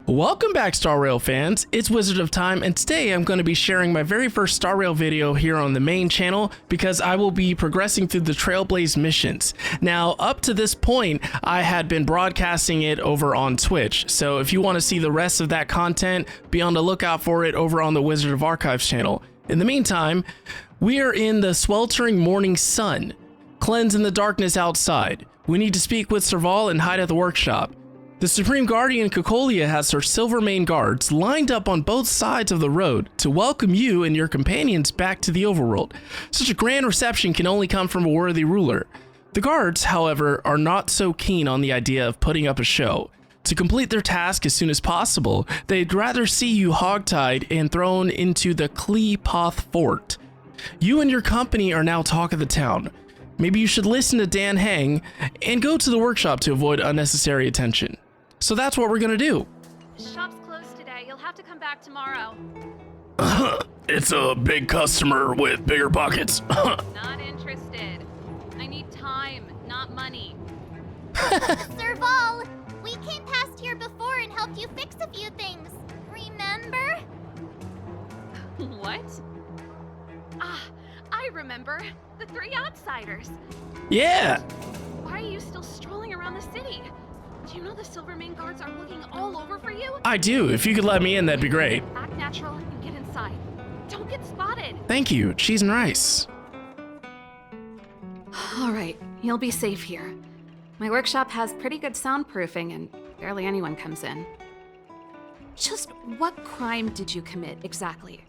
Welcome back, Star Rail fans. It's Wizzardoftime, and today I'm going to be sharing my very first Star Rail video here on the main channel because I will be progressing through the Trailblaze missions. Now, up to this point, I had been broadcasting it over on Twitch, so if you want to see the rest of that content, be on the lookout for it over on the Wizard of Archives channel. In the meantime, we are in the sweltering morning sun. Cleanse in the darkness outside. We need to speak with Serval and hide at the workshop. The Supreme Guardian Cocolia has her Silvermane Guards lined up on both sides of the road to welcome you and your companions back to the overworld. Such a grand reception can only come from a worthy ruler. The guards, however, are not so keen on the idea of putting up a show. To complete their task as soon as possible, they'd rather see you hogtied and thrown into the Kleepoth Fort. You and your company are now talk of the town. Maybe you should listen to Dan Hang and go to the workshop to avoid unnecessary attention. So that's what we're gonna do. The shop's closed today. You'll have to come back tomorrow. It's a big customer with bigger pockets. Not interested. I need time, not money. Serval, we came past here before and helped you fix a few things. Remember? What? Ah, I remember. The three outsiders. Yeah. Why are you still strolling around the city? Do you know the Silvermane Guards are looking all over for you? I do. If you could let me in, that'd be great. Act natural and get inside. Don't get spotted. Thank you. Cheese and rice. All right, you'll be safe here. My workshop has pretty good soundproofing and barely anyone comes in. Just what crime did you commit exactly?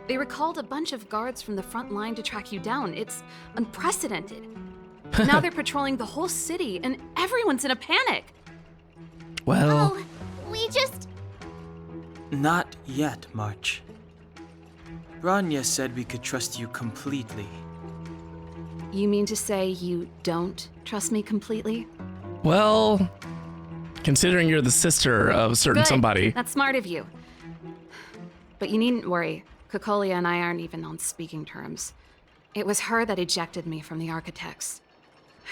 They recalled a bunch of guards from the front line to track you down. It's unprecedented. Now they're patrolling the whole city and everyone's in a panic. Well, We just... Not yet, March. Bronya said we could trust you completely. You mean to say you don't trust me completely? well, considering you're the sister of a certain Good. somebody. That's smart of you. But you needn't worry. Cocolia and I aren't even on speaking terms. It was her that ejected me from the Architects.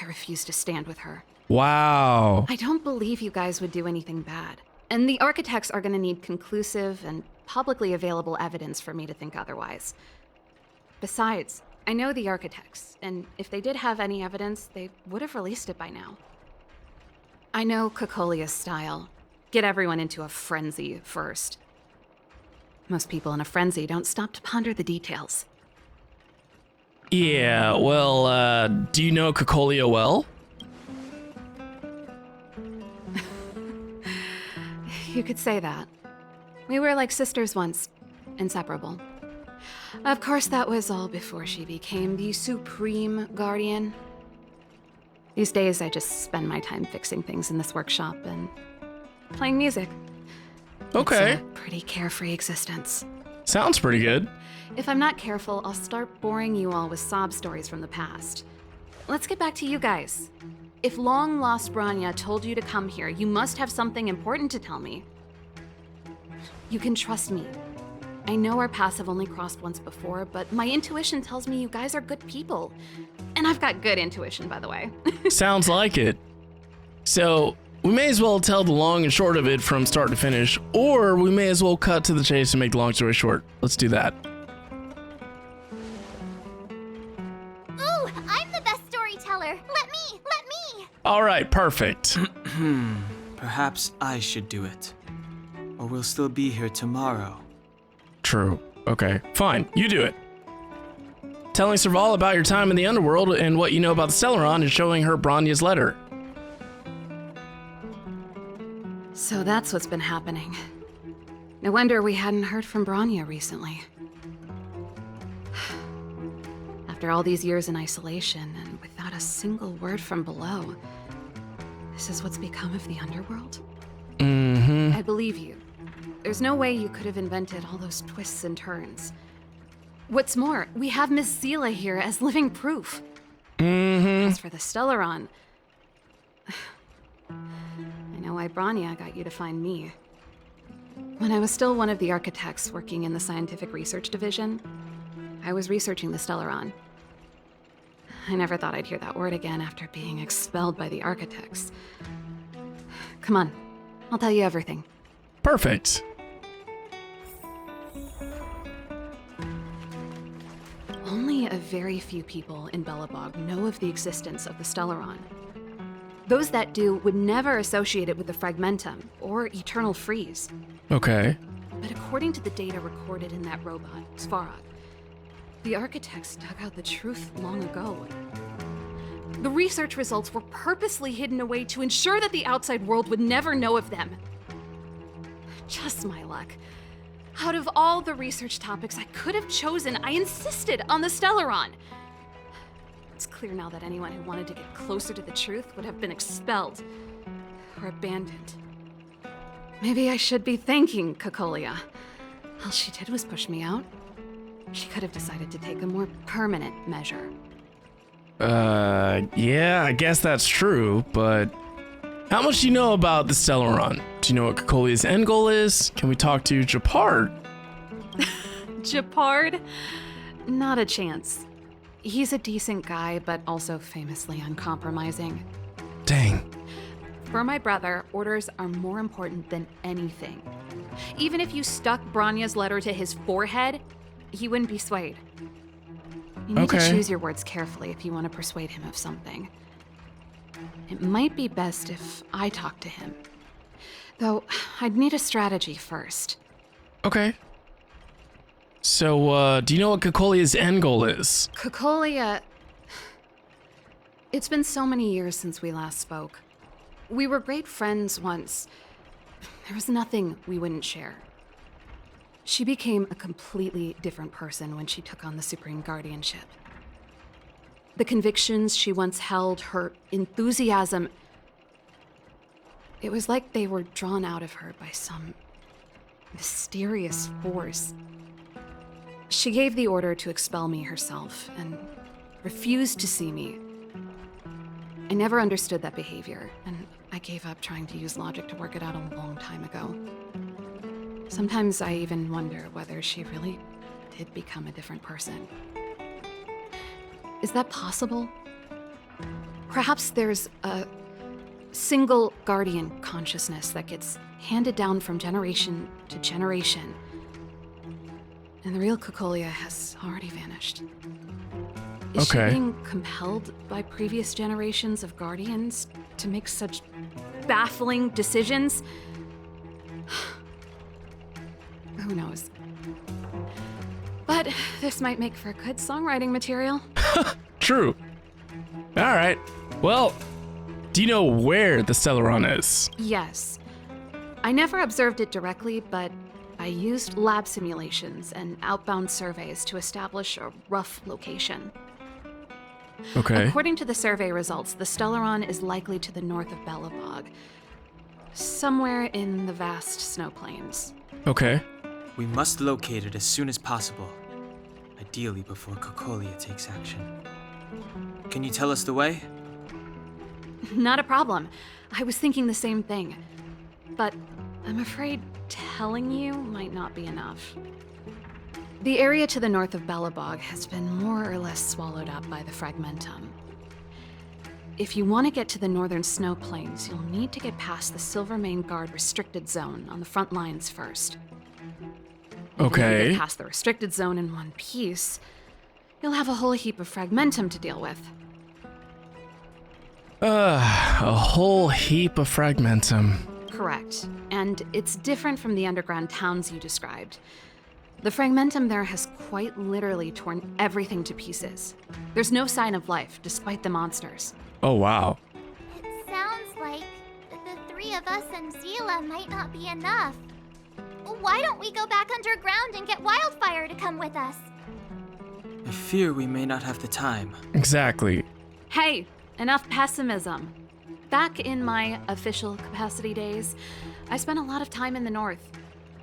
I refuse to stand with her. Wow. I don't believe you guys would do anything bad. And the Architects are gonna need conclusive and publicly available evidence for me to think otherwise. Besides, I know the Architects, and if they did have any evidence, they would have released it by now. I know Cocolia's style. Get everyone into a frenzy first. Most people in a frenzy don't stop to ponder the details. Yeah, well, do you know Cocolia well? You could say that. We were like sisters once, inseparable. Of course, that was all before she became the Supreme Guardian. These days, I just spend my time fixing things in this workshop and playing music. Okay. It's a pretty carefree existence. Sounds pretty good. If I'm not careful, I'll start boring you all with sob stories from the past. Let's get back to you guys. If long-lost Bronya told you to come here, you must have something important to tell me. You can trust me. I know our paths have only crossed once before, but my intuition tells me you guys are good people. And I've got good intuition, by the way. Sounds like it. So, we may as well tell the long and short of it from start to finish, or we may as well cut to the chase and make the long story short. Let's do that. Ooh, I'm the best storyteller. Let me. All right, perfect. Perhaps I should do it. Or we'll still be here tomorrow. True. Okay, fine. You do it. Telling Serval about your time in the underworld and what you know about the Celeron and showing her Bronya's letter. So that's what's been happening. No wonder we hadn't heard from Bronya recently. After all these years in isolation and without a single word from below, this is what's become of the underworld? Mm-hmm. I believe you. There's no way you could have invented all those twists and turns. What's more, we have Miss Zila here as living proof. Mm-hmm. As for the Stellaron, I know why Bronya got you to find me. When I was still one of the architects working in the scientific research division, I was researching the Stellaron. I never thought I'd hear that word again after being expelled by the architects. Come on, I'll tell you everything. Perfect. Only a very few people in Belobog know of the existence of the Stellaron. Those that do would never associate it with the Fragmentum or Eternal Freeze. Okay. But according to the data recorded in that robot, Svarog, the architects dug out the truth long ago. The research results were purposely hidden away to ensure that the outside world would never know of them. Just my luck. Out of all the research topics I could have chosen, I insisted on the Stellaron. It's clear now that anyone who wanted to get closer to the truth would have been expelled or abandoned. Maybe I should be thanking Cocolia. All she did was push me out. She could have decided to take a more permanent measure. Yeah, I guess that's true, but how much do you know about the Stellaron? Do you know what Cocolia's end goal is? Can we talk to Japard? Japard? Not a chance. He's a decent guy, but also famously uncompromising. Dang. For my brother, orders are more important than anything. Even if you stuck Bronya's letter to his forehead, he wouldn't be swayed. You need to choose your words carefully if you want to persuade him of something. It might be best if I talk to him. Though, I'd need a strategy first. Okay. So, do you know what Cocolia's end goal is? Cocolia... It's been so many years since we last spoke. We were great friends once. There was nothing we wouldn't share. She became a completely different person when she took on the Supreme Guardianship. The convictions she once held, her enthusiasm, it was like they were drawn out of her by some mysterious force. She gave the order to expel me herself and refused to see me. I never understood that behavior, and I gave up trying to use logic to work it out a long time ago. Sometimes I even wonder whether she really did become a different person. Is that possible? Perhaps there's a single guardian consciousness that gets handed down from generation to generation, and the real Cocolia has already vanished. Is she being compelled by previous generations of guardians to make such baffling decisions? Who knows? But this might make for good songwriting material. True. All right. Well, do you know where the Stellaron is? Yes. I never observed it directly, but I used lab simulations and outbound surveys to establish a rough location. Okay. According to the survey results, the Stellaron is likely to the north of Belobog, somewhere in the vast snow plains. Okay. We must locate it as soon as possible, ideally before Cocolia takes action. Can you tell us the way? Not a problem. I was thinking the same thing. But I'm afraid telling you might not be enough. The area to the north of Belobog has been more or less swallowed up by the Fragmentum. If you want to get to the northern snow plains, you'll need to get past the Silvermane Guard restricted zone on the front lines first. If you get past the restricted zone in one piece, you'll have a whole heap of Fragmentum to deal with. A whole heap of Fragmentum. Correct. And it's different from the underground towns you described. The Fragmentum there has quite literally torn everything to pieces. There's no sign of life, despite the monsters. Oh, wow. It sounds like the three of us and Zila might not be enough. Why don't we go back underground and get Wildfire to come with us? I fear we may not have the time. Exactly. Hey, enough pessimism. Back in my official capacity days, I spent a lot of time in the north.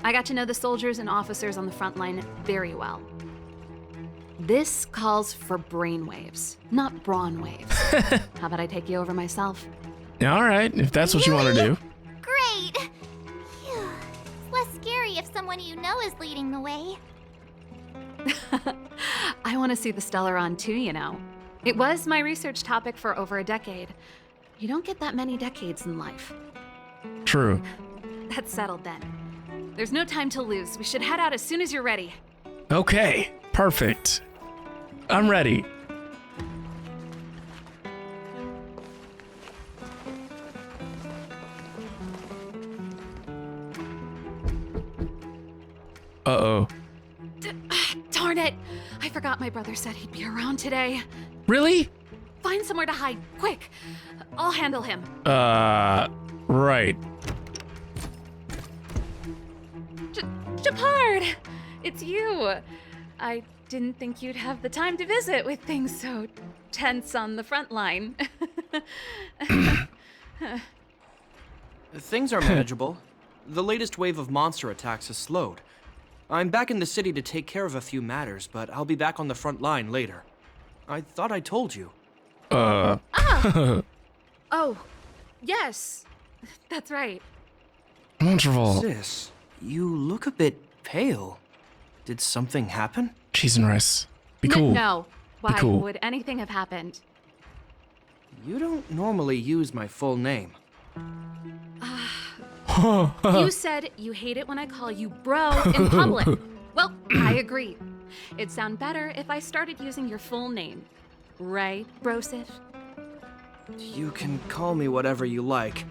I got to know the soldiers and officers on the front line very well. This calls for brainwaves, not brawn waves. How about I take you over myself? Yeah, all right, if that's what you want to do. Great! Phew. It's less scary if someone you know is leading the way. I want to see the Stellaron too, you know. It was my research topic for over a decade. You don't get that many decades in life. True. That's settled then. There's no time to lose. We should head out as soon as you're ready. Okay, perfect. I'm ready. Uh-oh. Darn it! I forgot my brother said he'd be around today. Really? Find somewhere to hide, quick. I'll handle him. Right. Japard! It's you. I didn't think you'd have the time to visit with things so tense on the front line. Things are manageable. The latest wave of monster attacks has slowed. I'm back in the city to take care of a few matters, but I'll be back on the front line later. I thought I told you. Oh, yes. That's right. Wonderful. Sis, you look a bit pale. Did something happen? Cheese and rice. Be cool. No. Why cool. would anything have happened? You don't normally use my full name. You said you hate it when I call you bro in public. Well, I agree. It'd sound better if I started using your full name. Right, Brosif? You can call me whatever you like.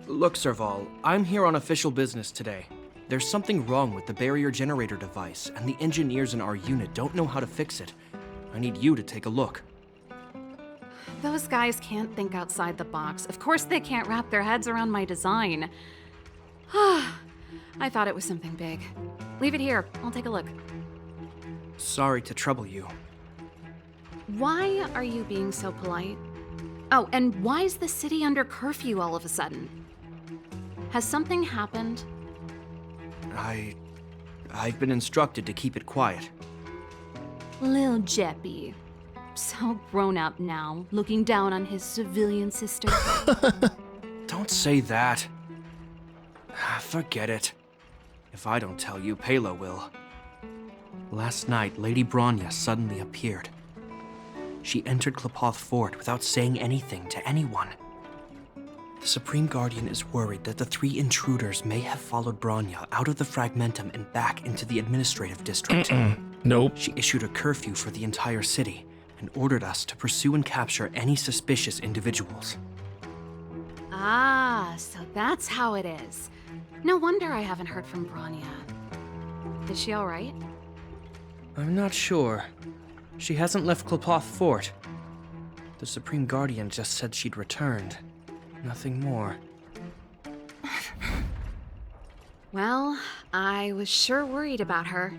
Look, Serval, I'm here on official business today. There's something wrong with the barrier generator device, and the engineers in our unit don't know how to fix it. I need you to take a look. Those guys can't think outside the box. Of course they can't wrap their heads around my design. I thought it was something big. Leave it here. I'll take a look. Sorry to trouble you. Why are you being so polite? Oh, and why is the city under curfew all of a sudden? Has something happened? I've been instructed to keep it quiet. Lil Jeppy. So grown up now, looking down on his civilian sister. Don't say that. Forget it. If I don't tell you, Pela will. Last night, Lady Bronya suddenly appeared. She entered Klepoth Fort without saying anything to anyone. The Supreme Guardian is worried that the 3 intruders may have followed Bronya out of the Fragmentum and back into the administrative district. Nope. She issued a curfew for the entire city and ordered us to pursue and capture any suspicious individuals. Ah, so that's how it is. No wonder I haven't heard from Bronya. Is she all right? I'm not sure. She hasn't left Klepoth Fort. The Supreme Guardian just said she'd returned. Nothing more. Well, I was sure worried about her.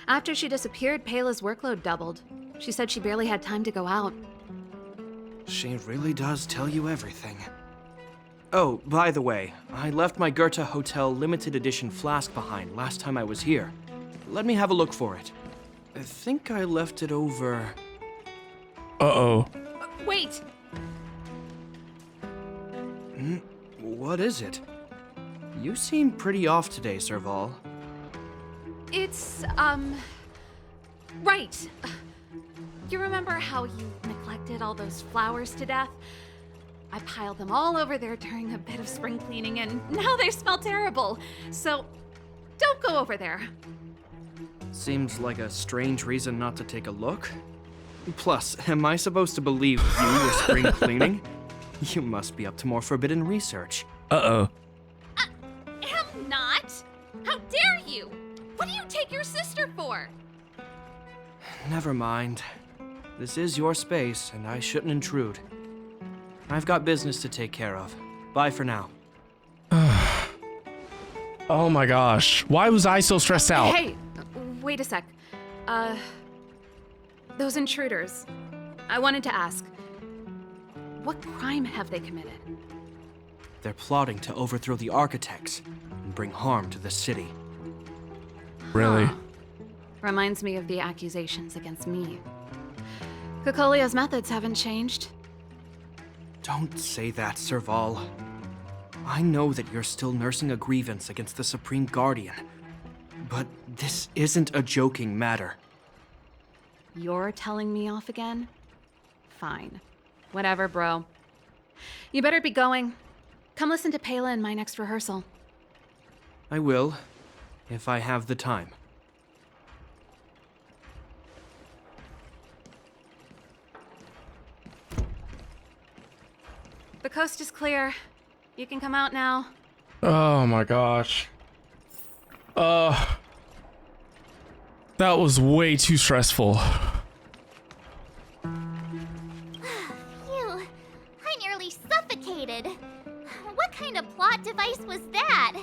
After she disappeared, Pela's workload doubled. She said she barely had time to go out. She really does tell you everything. Oh, by the way, I left my Goethe Hotel limited edition flask behind last time I was here. Let me have a look for it. I think I left it over... Uh-oh. Wait! What is it? You seem pretty off today, Serval. It's, right. You remember how you neglected all those flowers to death? I piled them all over there during a bit of spring cleaning, and now they smell terrible. So, don't go over there. Seems like a strange reason not to take a look. Plus, am I supposed to believe you were spring cleaning? You must be up to more forbidden research. Uh-oh. Am not! How dare you! What do you take your sister for? Never mind. This is your space, and I shouldn't intrude. I've got business to take care of. Bye for now. Oh my gosh. Why was I so stressed out? Hey, wait a sec. Those intruders. I wanted to ask, what crime have they committed? They're plotting to overthrow the architects and bring harm to the city. Really? Huh. Reminds me of the accusations against me. Kokolia's methods haven't changed. Don't say that, Serval. I know that you're still nursing a grievance against the Supreme Guardian, but this isn't a joking matter. You're telling me off again? Fine. Whatever, bro. You better be going. Come listen to Pela in my next rehearsal. I will. if I have the time. The coast is clear. You can come out now. Oh my gosh. That was way too stressful. Phew, I nearly suffocated. What kind of plot device was that?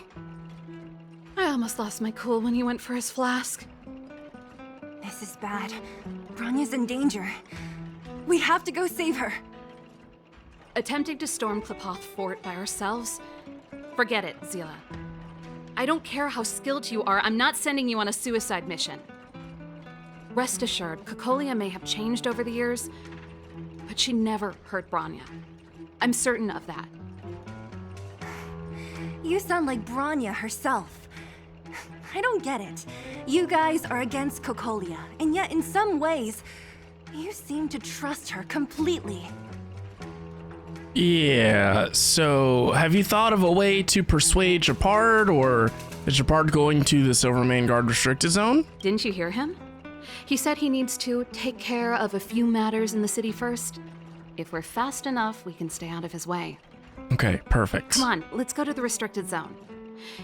I almost lost my cool when he went for his flask. This is bad. Bronya's in danger. We have to go save her. Attempting to storm Klipoth Fort by ourselves? Forget it, Zila. I don't care how skilled you are, I'm not sending you on a suicide mission. Rest assured, Cocolia may have changed over the years, but she never hurt Bronya. I'm certain of that. You sound like Bronya herself. I don't get it. You guys are against Cocolia, and yet in some ways, you seem to trust her completely. Yeah, so have you thought of a way to persuade Japard, or is Japard going to the Silvermane Guard restricted zone? Didn't you hear him? He said he needs to take care of a few matters in the city first. If we're fast enough, we can stay out of his way. Okay, perfect. Come on, let's go to the restricted zone.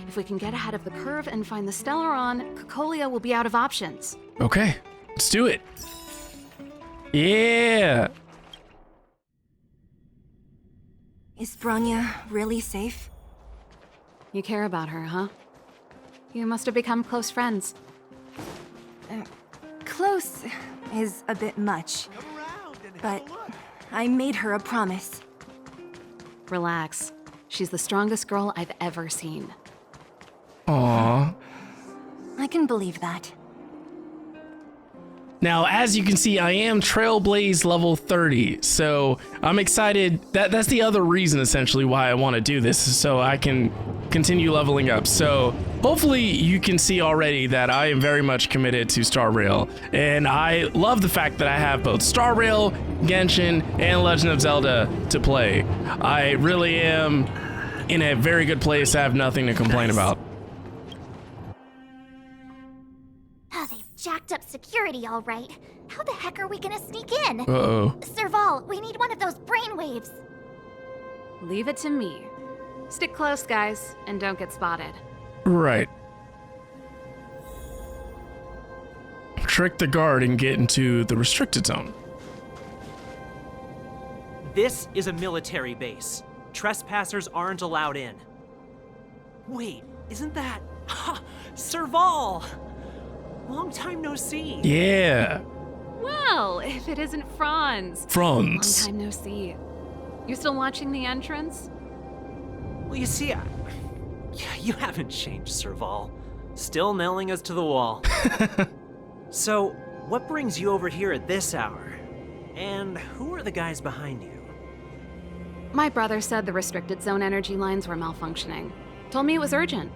If we can get ahead of the curve and find the Stellaron, Cocolia will be out of options. Okay, let's do it. Yeah. Is Bronya really safe? You care about her, huh? You must have become close friends. Close is a bit much, but I made her a promise. Relax. She's the strongest girl I've ever seen. Aww. I can believe that. Now, as you can see, I am Trailblaze level 30, so I'm excited. That's the other reason, essentially, why I want to do this, is so I can continue leveling up. So hopefully you can see already that I am very much committed to Star Rail, and I love the fact that I have both Star Rail, Genshin, and Legend of Zelda to play. I really am in a very good place. I have nothing to complain about. Oh, they've jacked up security, all right. How the heck are we gonna sneak in? Uh-oh. Serval, we need one of those brainwaves. Leave it to me. Stick close, guys, and don't get spotted. Right. Trick the guard and get into the restricted zone. This is a military base. Trespassers aren't allowed in. Wait, isn't that... Serval! Long time no see. Yeah. Well, if it isn't Franz. Franz. Long time no see. You still watching the entrance? Well, you see, you haven't changed, Serval. Still nailing us to the wall. So, what brings you over here at this hour? And who are the guys behind you? My brother said the restricted zone energy lines were malfunctioning. Told me it was urgent.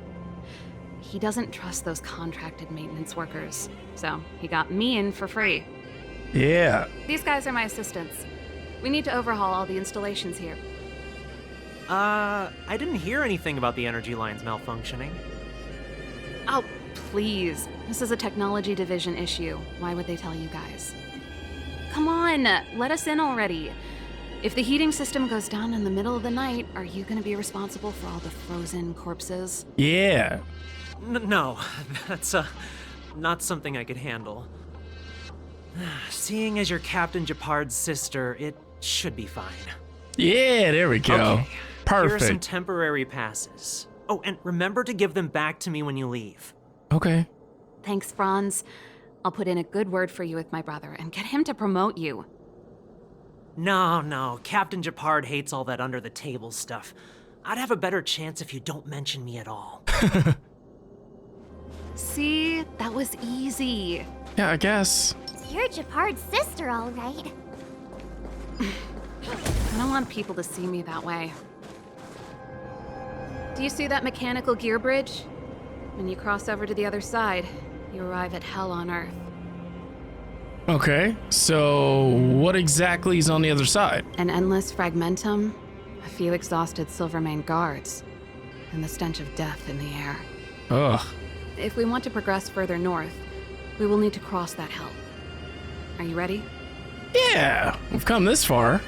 He doesn't trust those contracted maintenance workers, so he got me in for free. Yeah. These guys are my assistants. We need to overhaul all the installations here. I didn't hear anything about the energy lines malfunctioning. Oh, please. This is a technology division issue. Why would they tell you guys? Come on, let us in already. If the heating system goes down in the middle of the night, are you going to be responsible for all the frozen corpses? Yeah. No, that's not something I could handle. Seeing as you're Captain Japard's sister, it should be fine. Yeah, there we go. Okay. Perfect. Here are some temporary passes. Oh, and remember to give them back to me when you leave. Okay. Thanks, Franz. I'll put in a good word for you with my brother and get him to promote you. No, Captain Japard hates all that under-the-table stuff. I'd have a better chance if you don't mention me at all. See? That was easy. Yeah, I guess. You're Japard's sister, all right. I don't want people to see me that way. Do you see that mechanical gear bridge? When you cross over to the other side, you arrive at Hell on Earth. Okay, so what exactly is on the other side? An endless fragmentum, a few exhausted Silvermane Guards, and the stench of death in the air. Ugh. if we want to progress further north, we will need to cross that hill. Are you ready? Yeah, we've come this far.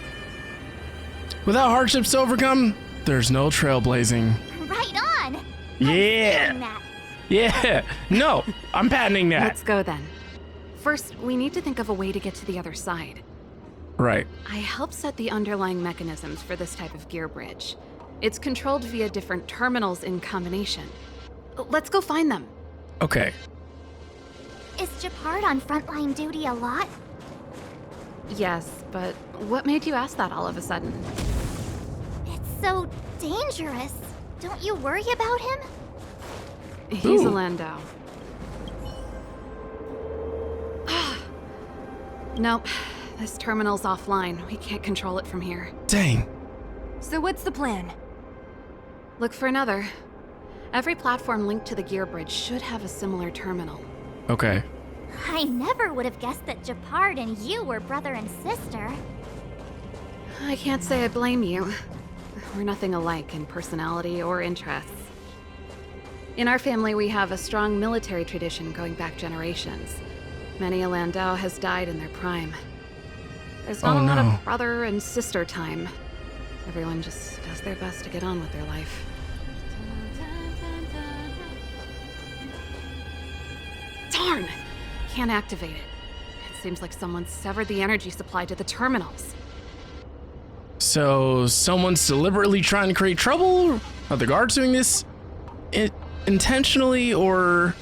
Without hardships to overcome, there's no trailblazing. Right on! Yeah. I'm that. Yeah. No, I'm patenting that. Let's go then. First, we need to think of a way to get to the other side. Right. I helped set the underlying mechanisms for this type of gear bridge. It's controlled via different terminals in combination. Let's go find them. Okay. Is Japard on frontline duty a lot? Yes, but what made you ask that all of a sudden? It's so dangerous. Don't you worry about him? He's Ooh. a Landau. Nope. This terminal's offline. We can't control it from here. Dang. So what's the plan? Look for another. Every platform linked to the gear bridge should have a similar terminal. Okay. I never would have guessed that Japard and you were brother and sister. I can't say I blame you. We're nothing alike in personality or interests. In our family, we have a strong military tradition going back generations. Many a Landau has died in their prime. There's not Oh, a lot no. of brother and sister time. Everyone just does their best to get on with their life. Darn! Can't activate it. It seems like someone severed the energy supply to the terminals. So someone's deliberately trying to create trouble? Are the guards doing this intentionally, or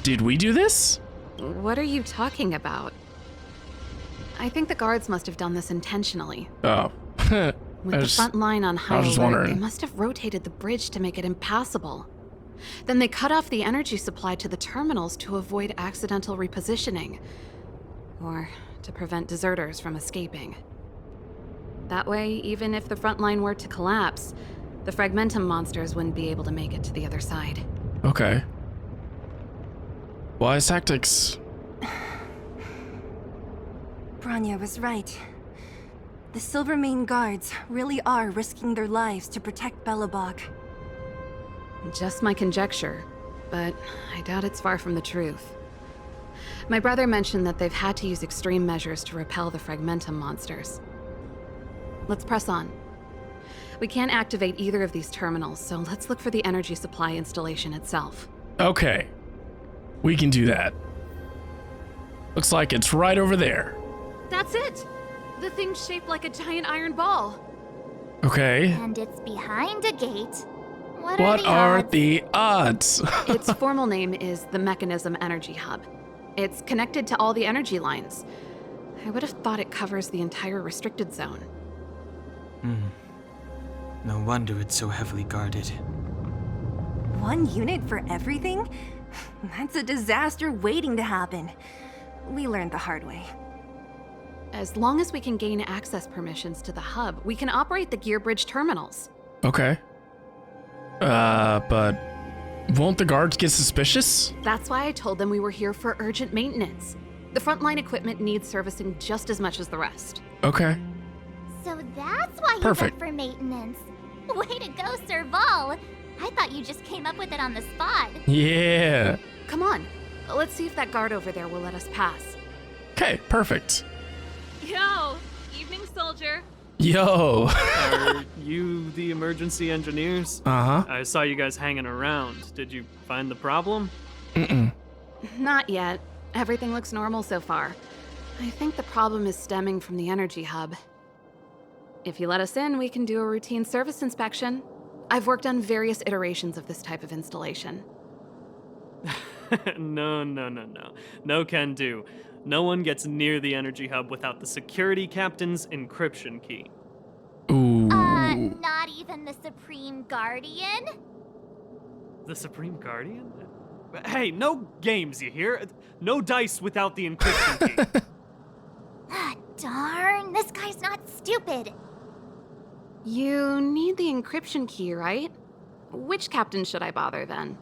did we do this? What are you talking about? I think the guards must have done this intentionally. Oh. With the front line on high I was just alert, wondering. they must have rotated the bridge to make it impassable. Then they cut off the energy supply to the terminals to avoid accidental repositioning, or to prevent deserters from escaping. That way, even if the front line were to collapse, the Fragmentum monsters wouldn't be able to make it to the other side. Okay. Wise tactics. Bronya was right. The Silvermane Guards really are risking their lives to protect Belobog. Just my conjecture, but I doubt it's far from the truth. My brother mentioned that they've had to use extreme measures to repel the Fragmentum monsters. Let's press on. We can't activate either of these terminals, so let's look for the energy supply installation itself. Okay. We can do that. Looks like it's right over there. That's it! The thing's shaped like a giant iron ball. Okay. And it's behind a gate. What What are odds? the odds? Its formal name is the Mechanism Energy Hub. It's connected to all the energy lines. I would have thought it covers the entire restricted zone. No wonder it's so heavily guarded. One unit for everything? That's a disaster waiting to happen. We learned the hard way. As long as we can gain access permissions to the hub, we can operate the gear bridge terminals. Okay. But won't the guards get suspicious? That's why I told them we were here for urgent maintenance. The frontline equipment needs servicing just as much as the rest. Okay. So that's why you Perfect. went for maintenance. Way to go, Serval. I thought you just came up with it on the spot. Yeah. Come on, let's see if that guard over there will let us pass. Okay, perfect. Yo, evening soldier. Yo. Are you the emergency engineers? Uh-huh. I saw you guys hanging around. Did you find the problem? Mm-mm. Not yet. Everything looks normal so far. I think the problem is stemming from the energy hub. If you let us in, we can do a routine service inspection. I've worked on various iterations of this type of installation. No. No can do. No one gets near the energy hub without the security captain's encryption key. Ooh. Not even the Supreme Guardian? The Supreme Guardian? Hey, no games, you hear? No dice without the encryption key. Ah, darn, this guy's not stupid. You need the encryption key, right? Which captain should I bother then?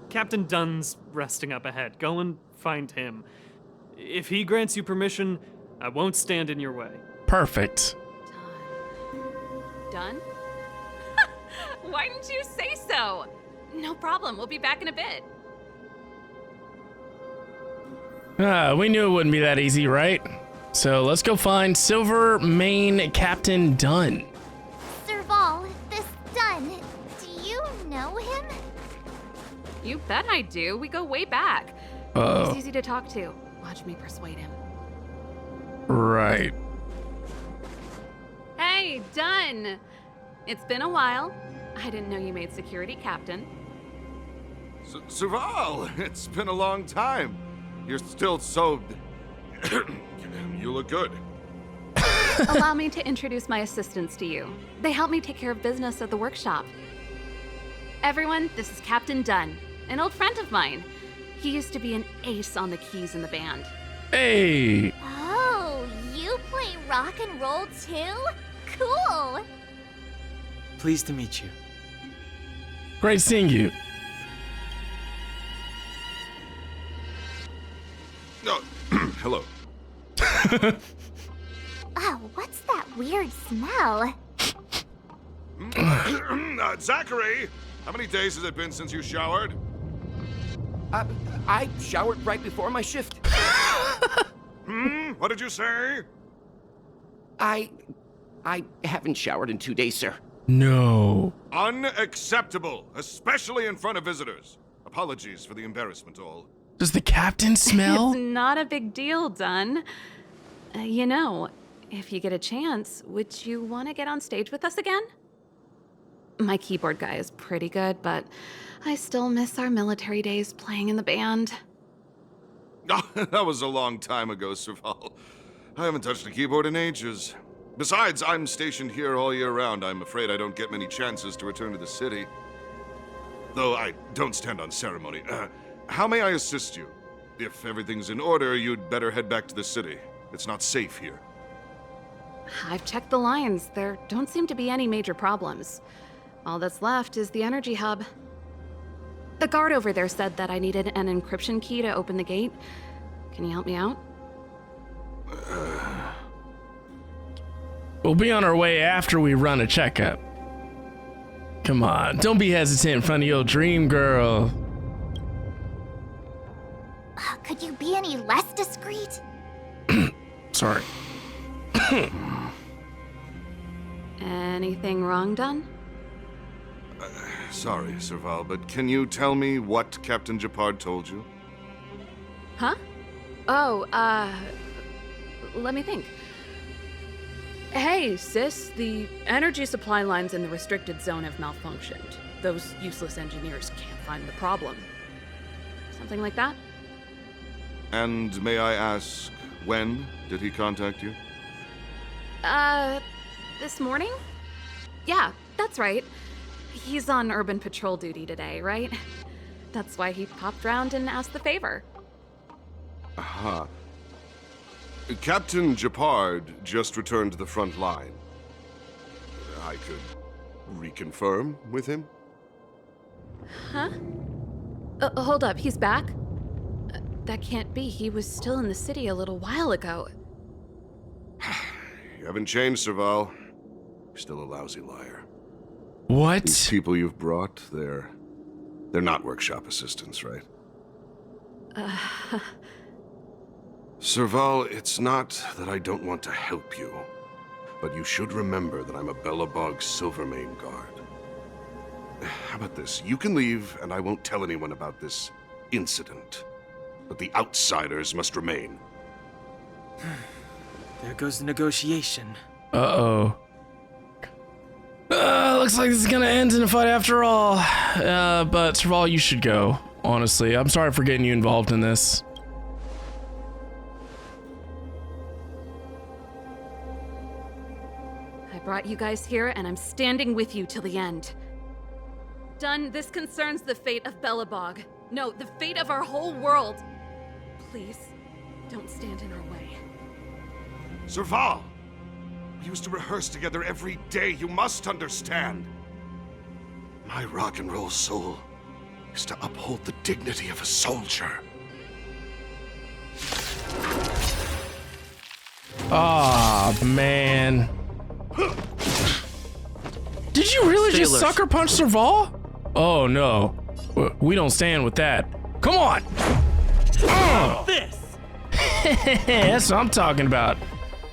Captain Dunn's resting up ahead. Go and find him. If he grants you permission, I won't stand in your way. Perfect. Done? Why didn't you say so? No problem. We'll be back in a bit. We knew it wouldn't be that easy, right? So let's go find Silvermane Captain Dunn. Serval, this Dunn, do you know him? You bet I do. We go way back. Oh, He's easy to talk to. Watch me persuade him. right. Hey, Dunn! It's been a while. I didn't know you made security captain. Serval, it's been a long time. You're still so... You look good. Allow me to introduce my assistants to you. They help me take care of business at the workshop. Everyone, this is Captain Dunn, an old friend of mine. He used to be an ace on the keys in the band. Hey! Oh, you play rock and roll too? Cool! Pleased to meet you. Great seeing you. Oh, hello. Oh, what's that weird smell? Zachary, how many days has it been since you showered? I showered right before my shift. What did you say? I haven't showered in 2 days, sir. No. Unacceptable, especially in front of visitors. Apologies for the embarrassment, all. Does the captain smell? It's not a big deal, Dunn. You know, if you get a chance, would you want to get on stage with us again? My keyboard guy is pretty good, but I still miss our military days playing in the band. That was a long time ago, Serval. I haven't touched a keyboard in ages. Besides, I'm stationed here all year round. I'm afraid I don't get many chances to return to the city. Though I don't stand on ceremony. How may I assist you? If everything's in order, you'd better head back to the city. It's not safe here. I've checked the lines. There don't seem to be any major problems. All that's left is the energy hub. The guard over there said that I needed an encryption key to open the gate. Can you help me out? We'll be on our way after we run a checkup. Come on, don't be hesitant in front of your dream girl. Could you be any less discreet? Sorry. Anything wrong, Dunn? Sorry, Serval, but can you tell me what Captain Japard told you? Huh? Oh, let me think. Hey, sis, the energy supply lines in the restricted zone have malfunctioned. Those useless engineers can't find the problem. Something like that? And may I ask, when did he contact you? This morning? Yeah, that's right. He's on urban patrol duty today, right? That's why he popped round and asked the favor. Aha. Captain Japard just returned to the front line. I could reconfirm with him? Huh? Hold up, he's back? That can't be. He was still in the city a little while ago. You haven't changed, Serval. You're still a lousy liar. What? These people you've brought, they're not workshop assistants, right? Serval, it's not that I don't want to help you, but you should remember that I'm a Belobog Silvermane Guard. How about this? You can leave, and I won't tell anyone about this incident. But the outsiders must remain. There goes the negotiation. Uh-oh. Looks like this is gonna end in a fight after all. But Serval, you should go. Honestly, I'm sorry for getting you involved in this. I brought you guys here, and I'm standing with you till the end. Dunn, this concerns the fate of Belobog. No, the fate of our whole world. Please, don't stand in our way. Serval! We used to rehearse together every day, you must understand. My rock and roll soul is to uphold the dignity of a soldier. Aw, man. Did you really just alert. sucker punch Serval? Oh no. We don't stand with that. Come on! This! That's what I'm talking about.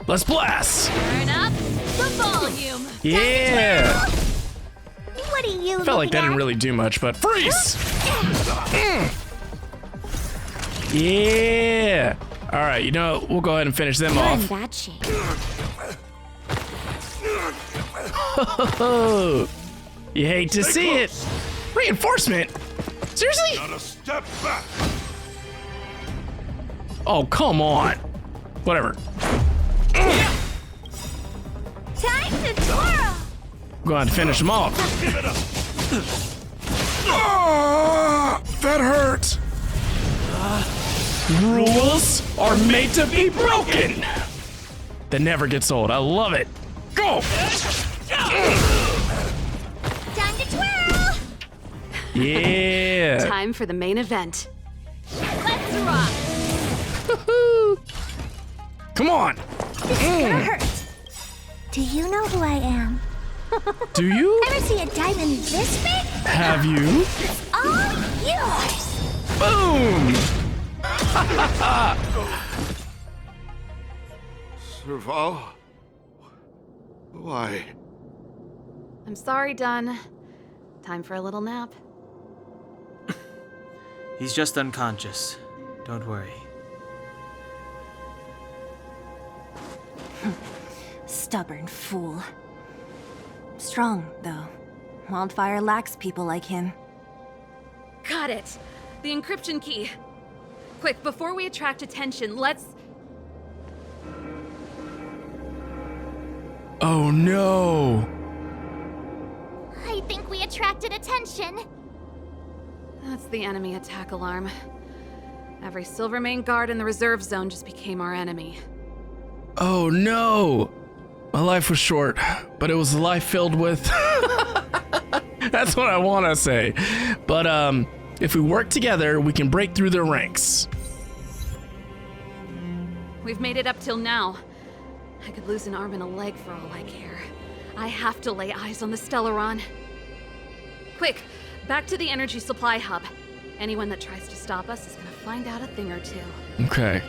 Let's blast! Turn up the volume. Yeah! What are you Felt like that looking didn't really do much, but freeze! Yeah! Alright, you know, we'll go ahead and finish them You're in off. bad shape. You hate to see it. Reinforcement? Seriously? Not a step back. Oh, come on. Whatever. Time to twirl! Go ahead and finish them off. Give it up. That hurt. Rules are made to be broken. That never gets old. I love it. Go. Time to twirl! Yeah. Time for the main event. Let's rock! Come on. This is gonna hurt. Do you know who I am? Do you? Ever see a diamond this big? Have you? It's all yours! Boom. Serval? Why? I'm sorry, Dunn. Time for a little nap. He's just unconscious. Don't worry. Stubborn fool. Strong, though. Wildfire lacks people like him. Got it. The encryption key. Quick, before we attract attention, let's... Oh no. I think we attracted attention. That's the enemy attack alarm. Every Silvermane Guard in the reserve zone just became our enemy. Oh no. My life was short, but it was a life filled with... That's what I want to say. But if we work together, we can break through their ranks. We've made it up till now. I could lose an arm and a leg for all I care. I have to lay eyes on the Stellaron. Quick, back to the energy supply hub. Anyone that tries to stop us is gonna find out a thing or two. Okay.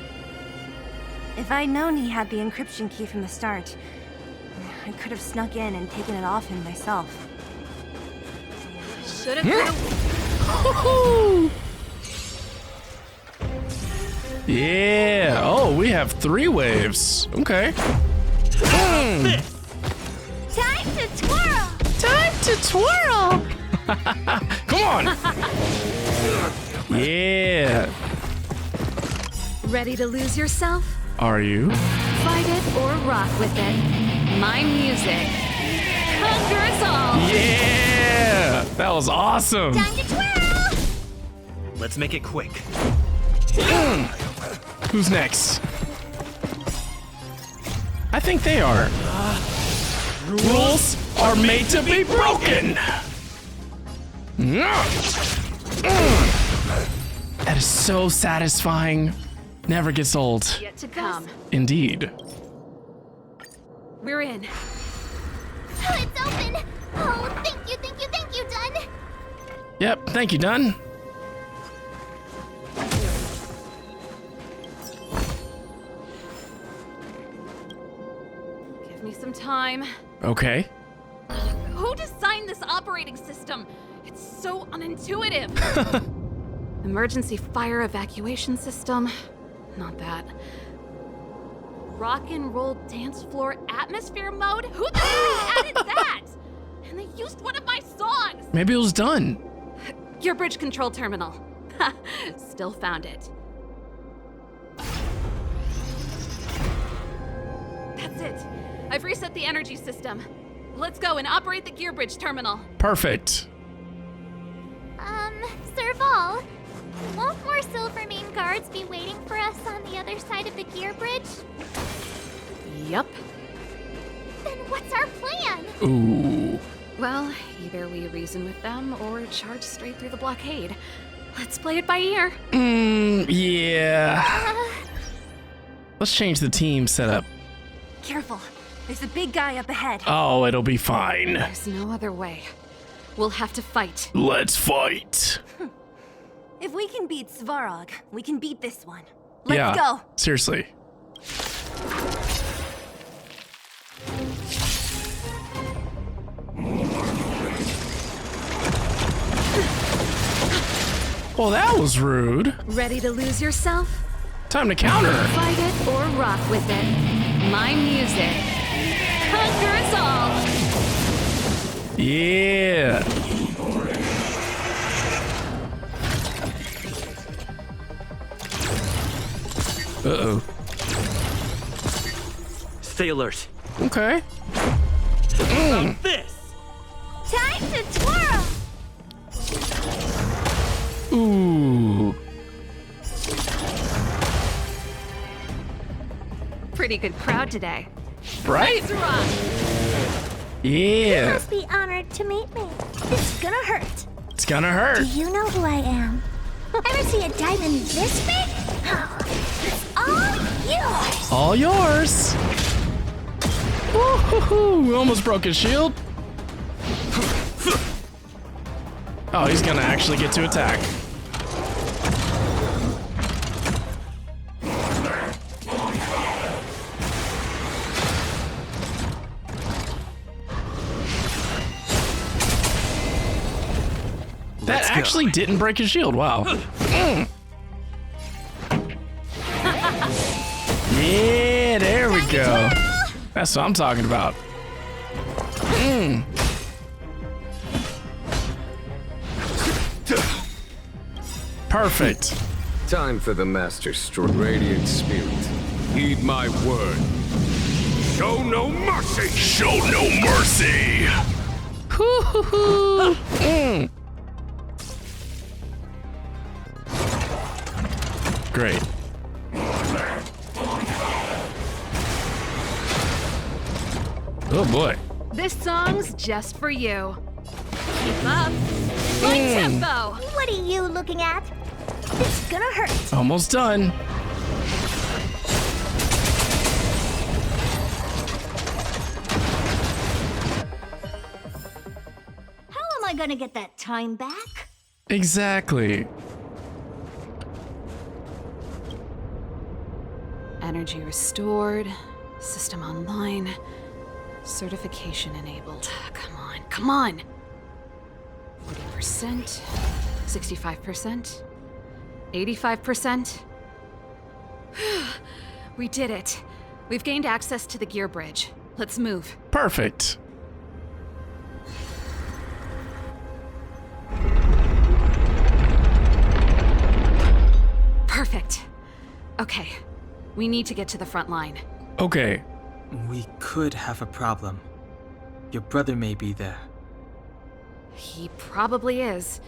If I'd known he had the encryption key from the start, I could have snuck in and taken it off him myself. Should have... Yeah. Oh, we have 3 waves. Okay. Time to twirl! Time to twirl! Come on. Yeah. Ready to lose yourself? Are you? Fight it or rock with it. My music conquers all! Yeah. That was awesome. Time to twirl! Let's make it quick. Who's next? I think they are. Rules are made to be broken. That is so satisfying. Never gets old. Yet to come. Indeed. We're in. Oh, it's open! Oh, thank you, Dunn! Yep, thank you, Dunn. Give me some time. Okay. Who designed this operating system? It's so unintuitive. Emergency fire evacuation system. Not that. Rock and roll dance floor atmosphere mode? Who the hell added that? And they used one of my songs. Maybe it was Dunn. Your bridge control terminal. Ha, still found it. That's it. I've reset the energy system. Let's go and operate the gear bridge terminal. Perfect. Serval, won't more Silvermane Guards be waiting for us on the other side of the gear bridge? Yup. Then what's our plan? Ooh. Well, either we reason with them or charge straight through the blockade. Let's play it by ear. Yeah. Let's change the team setup. Careful. There's a big guy up ahead. Oh, it'll be fine. There's no other way. We'll have to fight. Let's fight. If we can beat Svarog, we can beat this one. Let's go. Seriously. Well, that was rude. Ready to lose yourself? Time to counter. Fight it or rock with it. My music conquers all. Yeah. Uh-oh. Stay alert. Okay. This! Time to twirl! Ooh. Pretty good crowd today. Right? You Yeah. must be honored to meet me. It's gonna hurt. It's gonna Do hurt. you know who I am? Ever see a diamond this big? It's all yours! All yours. Woo-hoo-hoo. We almost broke his shield. Oh, he's gonna actually get to attack. That actually didn't break his shield. Wow. Yeah, there we go. That's what I'm talking about. Perfect. Time for the Master Stroke. Radiant Spirit, heed my word. Show no mercy! Show no mercy. Hoo-hoo-hoo. Great. Oh boy. This song's just for you. Keep up. My tempo. What are you looking at? It's gonna hurt. Almost done. How am I gonna get that time back? Exactly. Energy restored. System online. Certification enabled. Come on, come on. 40%. 65%. 85%. We did it. We've gained access to the gear bridge. Let's move. Perfect. Perfect. Okay. We need to get to the front line. Okay. We could have a problem. Your brother may be there. He probably is.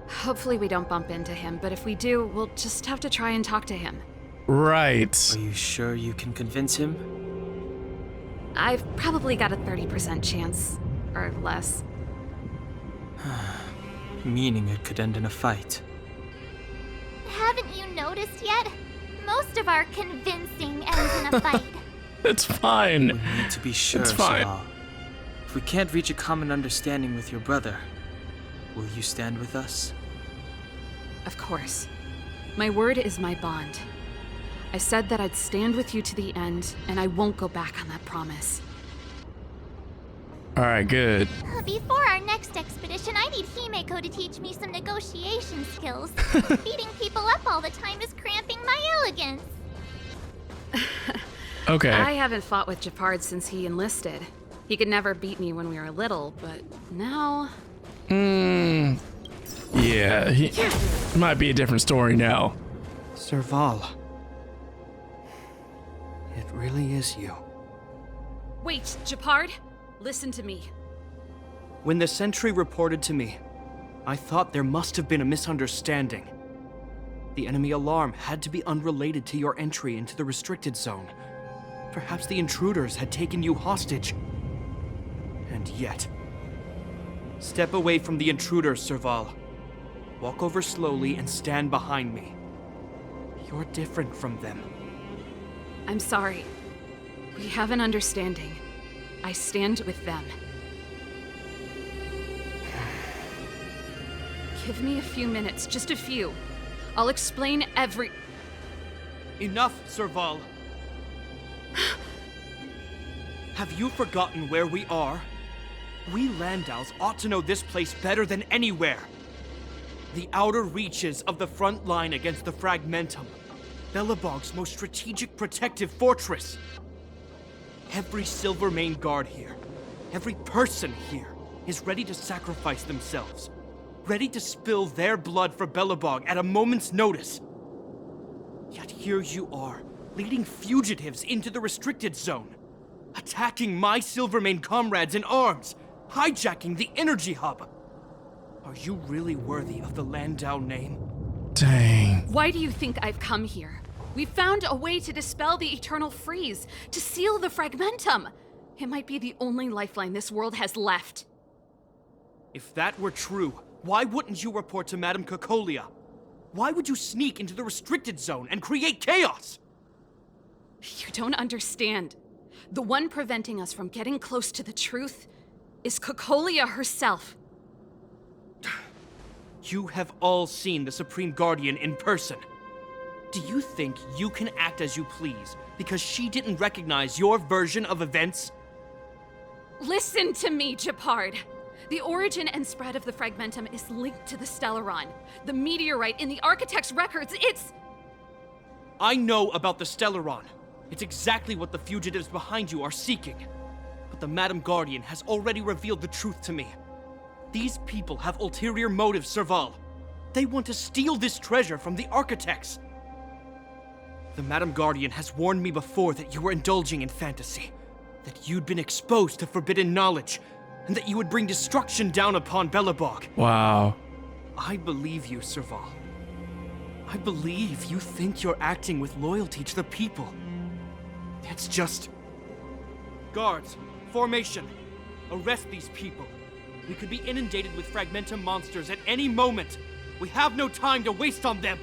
Hopefully we don't bump into him, but if we do, we'll just have to try and talk to him. Right. Are you sure you can convince him? I've probably got a 30% chance, or less. Meaning it could end in a fight. Haven't you noticed yet? Most of our convincing ends in a fight. It's fine. We need to be sure, It's fine. Saval. If we can't reach a common understanding with your brother, will you stand with us? Of course. My word is my bond. I said that I'd stand with you to the end, and I won't go back on that promise. All right, good. Before our next expedition, I need Himeko to teach me some negotiation skills. Beating people up all the time is cramping my elegance. Okay. I haven't fought with Japard since he enlisted. He could never beat me when we were little, but now... Yeah, he might be a different story now. Serval. It really is you. Wait, Japard? Listen to me. When the sentry reported to me, I thought there must have been a misunderstanding. The enemy alarm had to be unrelated to your entry into the restricted zone. Perhaps the intruders had taken you hostage. And yet... Step away from the intruders, Serval. Walk over slowly and stand behind me. You're different from them. I'm sorry. We have an understanding. I stand with them. Give me a few minutes, just a few. I'll explain every... Enough, Serval. Have you forgotten where we are? We Landows ought to know this place better than anywhere. The outer reaches of the front line against the Fragmentum. Belobog's most strategic protective fortress. Every Silvermane Guard here, every person here, is ready to sacrifice themselves. Ready to spill their blood for Belobog at a moment's notice. Yet here you are, leading fugitives into the restricted zone. Attacking my Silvermane comrades in arms. Hijacking the energy hub. Are you really worthy of the Landau name? Dang. Why do you think I've come here? We found a way to dispel the eternal freeze, to seal the Fragmentum. It might be the only lifeline this world has left. If that were true, why wouldn't you report to Madame Cocolia? Why would you sneak into the restricted zone and create chaos? You don't understand. The one preventing us from getting close to the truth is Cocolia herself. You have all seen the Supreme Guardian in person. Do you think you can act as you please because she didn't recognize your version of events? Listen to me, Gepard. The origin and spread of the Fragmentum is linked to the Stellaron. The meteorite in the Architect's records, it's... I know about the Stellaron. It's exactly what the fugitives behind you are seeking. But the Madam Guardian has already revealed the truth to me. These people have ulterior motives, Serval. They want to steal this treasure from the Architects. The Madam Guardian has warned me before that you were indulging in fantasy, that you'd been exposed to forbidden knowledge, and that you would bring destruction down upon Belobog. Wow. I believe you, Serval. I believe you think you're acting with loyalty to the people. It's just... Guards, formation. Arrest these people. We could be inundated with Fragmentum monsters at any moment. We have no time to waste on them.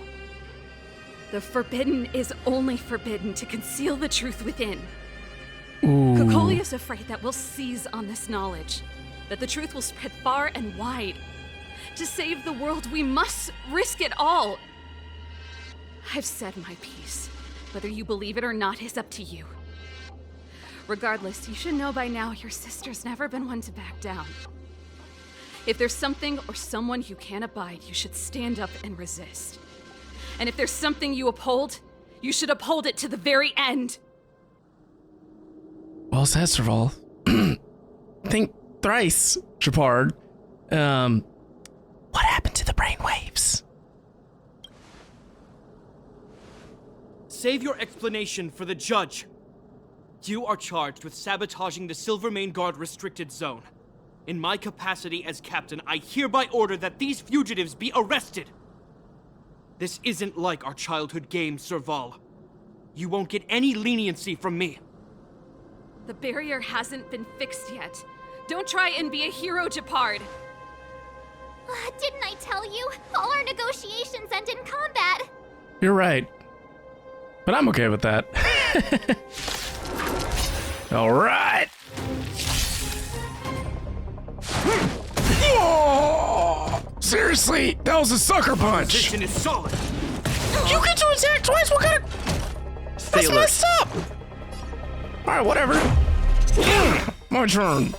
The forbidden is only forbidden to conceal the truth within. Ooh. Cocolia is afraid that we'll seize on this knowledge, that the truth will spread far and wide. To save the world, we must risk it all. I've said my piece. Whether you believe it or not is up to you. Regardless, you should know by now your sister's never been one to back down. If there's something or someone you can't abide, you should stand up and resist. And if there's something you uphold, you should uphold it to the very end. Well said, Serval. Think thrice, Gepard. What happened to the brainwaves? Save your explanation for the judge. You are charged with sabotaging the Silvermane Guard restricted zone. In my capacity as captain, I hereby order that these fugitives be arrested. This isn't like our childhood game, Serval. You won't get any leniency from me. The barrier hasn't been fixed yet. Don't try and be a hero, Gepard. Didn't I tell you? All our negotiations end in combat. You're right. But I'm okay with that. All right. Oh, seriously, that was a sucker punch. Position is solid. You get to attack twice. What kind of? That's messed up. All right, whatever. My turn.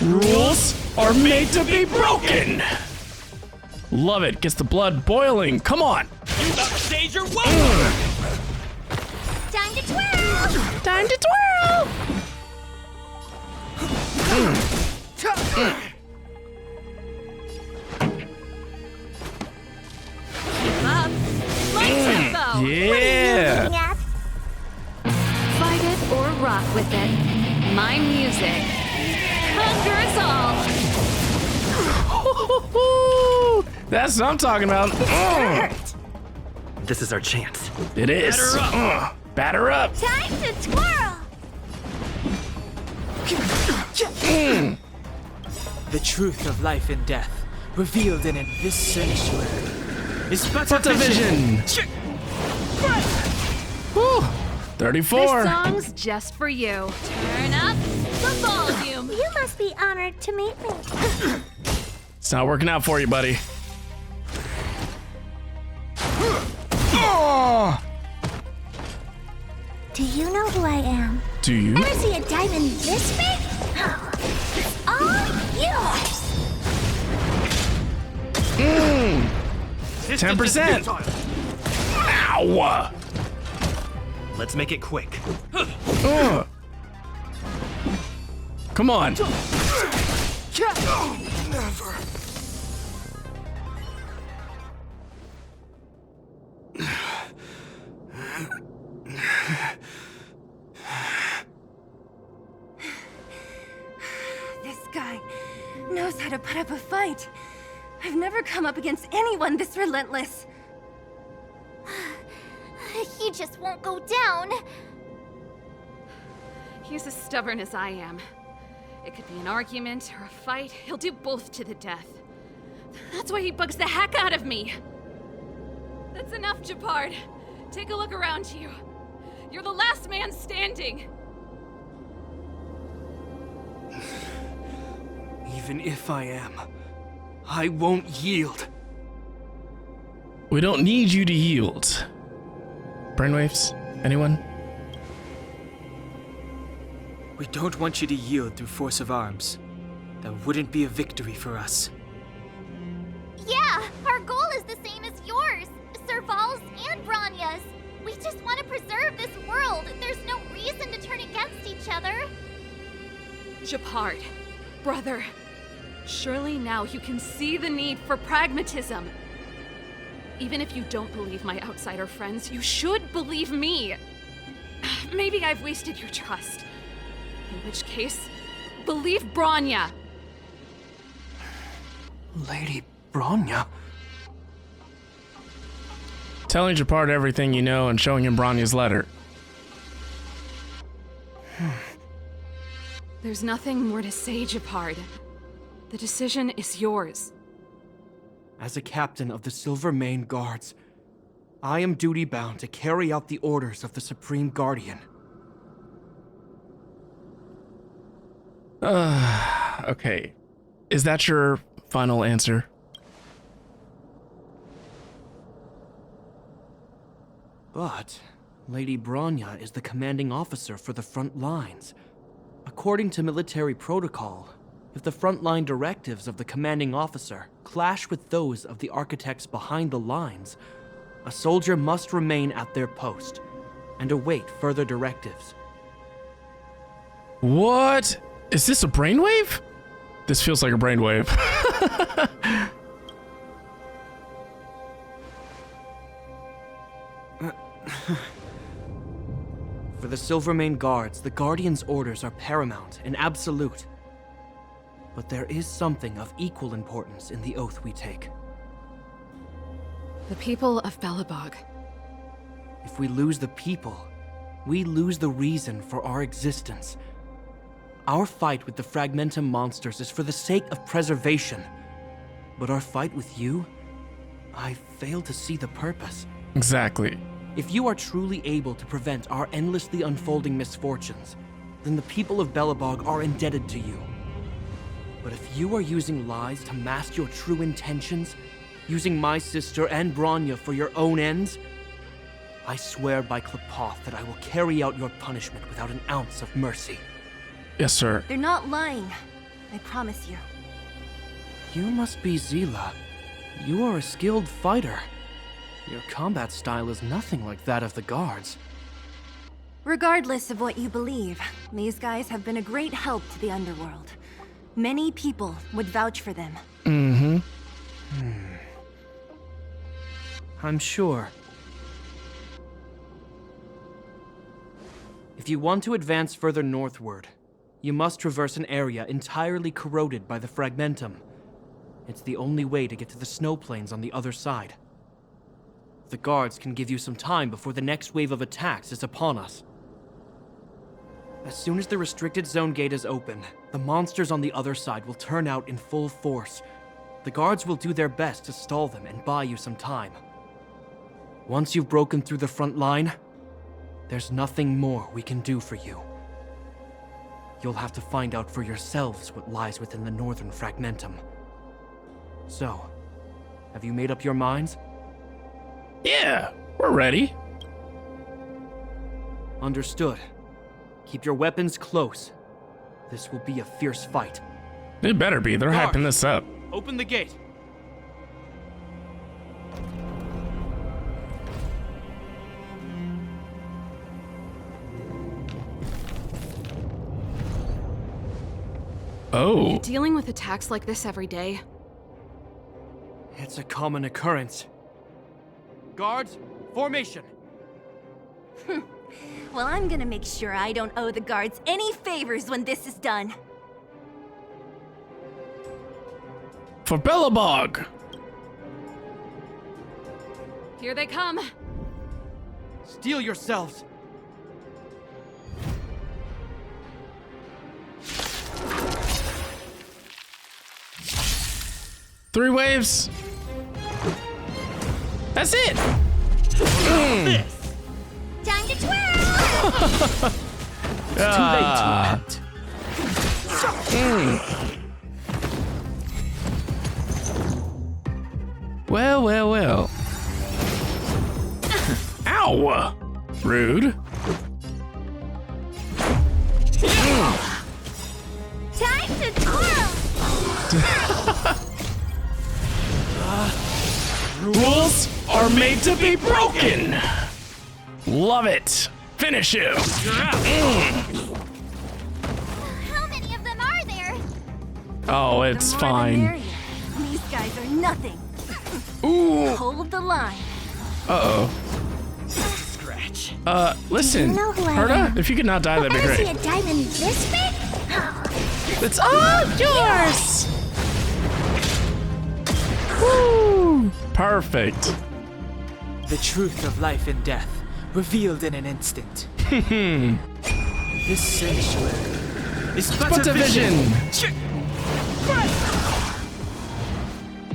Rules are made to be broken. Love it. Gets the blood boiling. Come on. You about to stage your welcome. Time to twirl! Time to twirl. Keep up. Light tempo. Yeah. Fight it or rock with it. My music. Conquers all. That's what I'm talking about. This is our chance. It is. Batter up. Time to twirl! The truth of life and death, revealed in this sanctuary, is but a Vision. Woo. 34. This song's just for you. Turn up the volume. You must be honored to meet me. It's not working out for you, buddy. Do you know who I am? Do you? Ever see a diamond this big? It's all yours. 10%. Ow! Let's make it quick. Come on. Never. This guy knows how to put up a fight. I've never come up against anyone this relentless. He just won't go down. He's as stubborn as I am. It could be an argument or a fight. He'll do both to the death. That's why he bugs the heck out of me. That's enough, Japard. Take a look around you. You're the last man standing. Even if I am, I won't yield. We don't need you to yield. Brainwaves? Anyone? We don't want you to yield through force of arms. That wouldn't be a victory for us. Yeah, our goal is the same as yours, Serval's and Bronya's. We just want to preserve this world. There's no reason to turn against each other. Japard, brother, surely now you can see the need for pragmatism. Even if you don't believe my outsider friends, you should believe me. Maybe I've wasted your trust. In which case, believe Bronya. Lady Bronya? Telling Japard everything you know and showing him Bronya's letter. There's nothing more to say, Japard. The decision is yours. As a captain of the Silvermane Guards, I am duty-bound to carry out the orders of the Supreme Guardian. Okay. Is that your final answer? But Lady Bronya is the commanding officer for the front lines. According to military protocol, if the frontline directives of the commanding officer clash with those of the architects behind the lines, a soldier must remain at their post and await further directives. What? Is this a brainwave? This feels like a brainwave. For the Silvermane Guards, the Guardian's orders are paramount and absolute. But there is something of equal importance in the oath we take. The people of Belobog. If we lose the people, we lose the reason for our existence. Our fight with the Fragmentum monsters is for the sake of preservation. But our fight with you, I fail to see the purpose. Exactly. If you are truly able to prevent our endlessly unfolding misfortunes, then the people of Belobog are indebted to you. But if you are using lies to mask your true intentions, using my sister and Bronya for your own ends, I swear by Klepoth that I will carry out your punishment without an ounce of mercy. Yes, sir. They're not lying. I promise you. You must be Zila. You are a skilled fighter. Your combat style is nothing like that of the guards. Regardless of what you believe, these guys have been a great help to the underworld. Many people would vouch for them. Mm-hmm. I'm sure. If you want to advance further northward, you must traverse an area entirely corroded by the Fragmentum. It's the only way to get to the snow plains on the other side. The guards can give you some time before the next wave of attacks is upon us. As soon as the restricted zone gate is open, the monsters on the other side will turn out in full force. The guards will do their best to stall them and buy you some time. Once you've broken through the front line, there's nothing more we can do for you. you'll have to find out for yourselves what lies within the northern fragmentum. So, have you made up your minds? Yeah, we're ready. Understood. Keep your weapons close. This will be a fierce fight. It better be. They're Guards, hyping this up. Open the gate. Oh. You dealing with attacks like this every day? It's a common occurrence. Guards, formation. Well, I'm gonna make sure I don't owe the guards any favors when this is done. For Bellabog. Here they come. Steel yourselves. Three waves. That's it. Time to twirl! Too late to repent. Well, well, well. Ow! Rude. Time to twirl! Rules are made to be broken. Love it. Finish him. How many of them are there? Oh, it's The more the fine. merrier. These guys are nothing. Ooh. Hold the line. Uh-oh. Scratch. Listen. know who I Herta, am? if you could not die, that'd be Ever see great. a diamond this big? It's all yours. Woo. Perfect. The truth of life and death, revealed in an instant. This sanctuary is but a vision.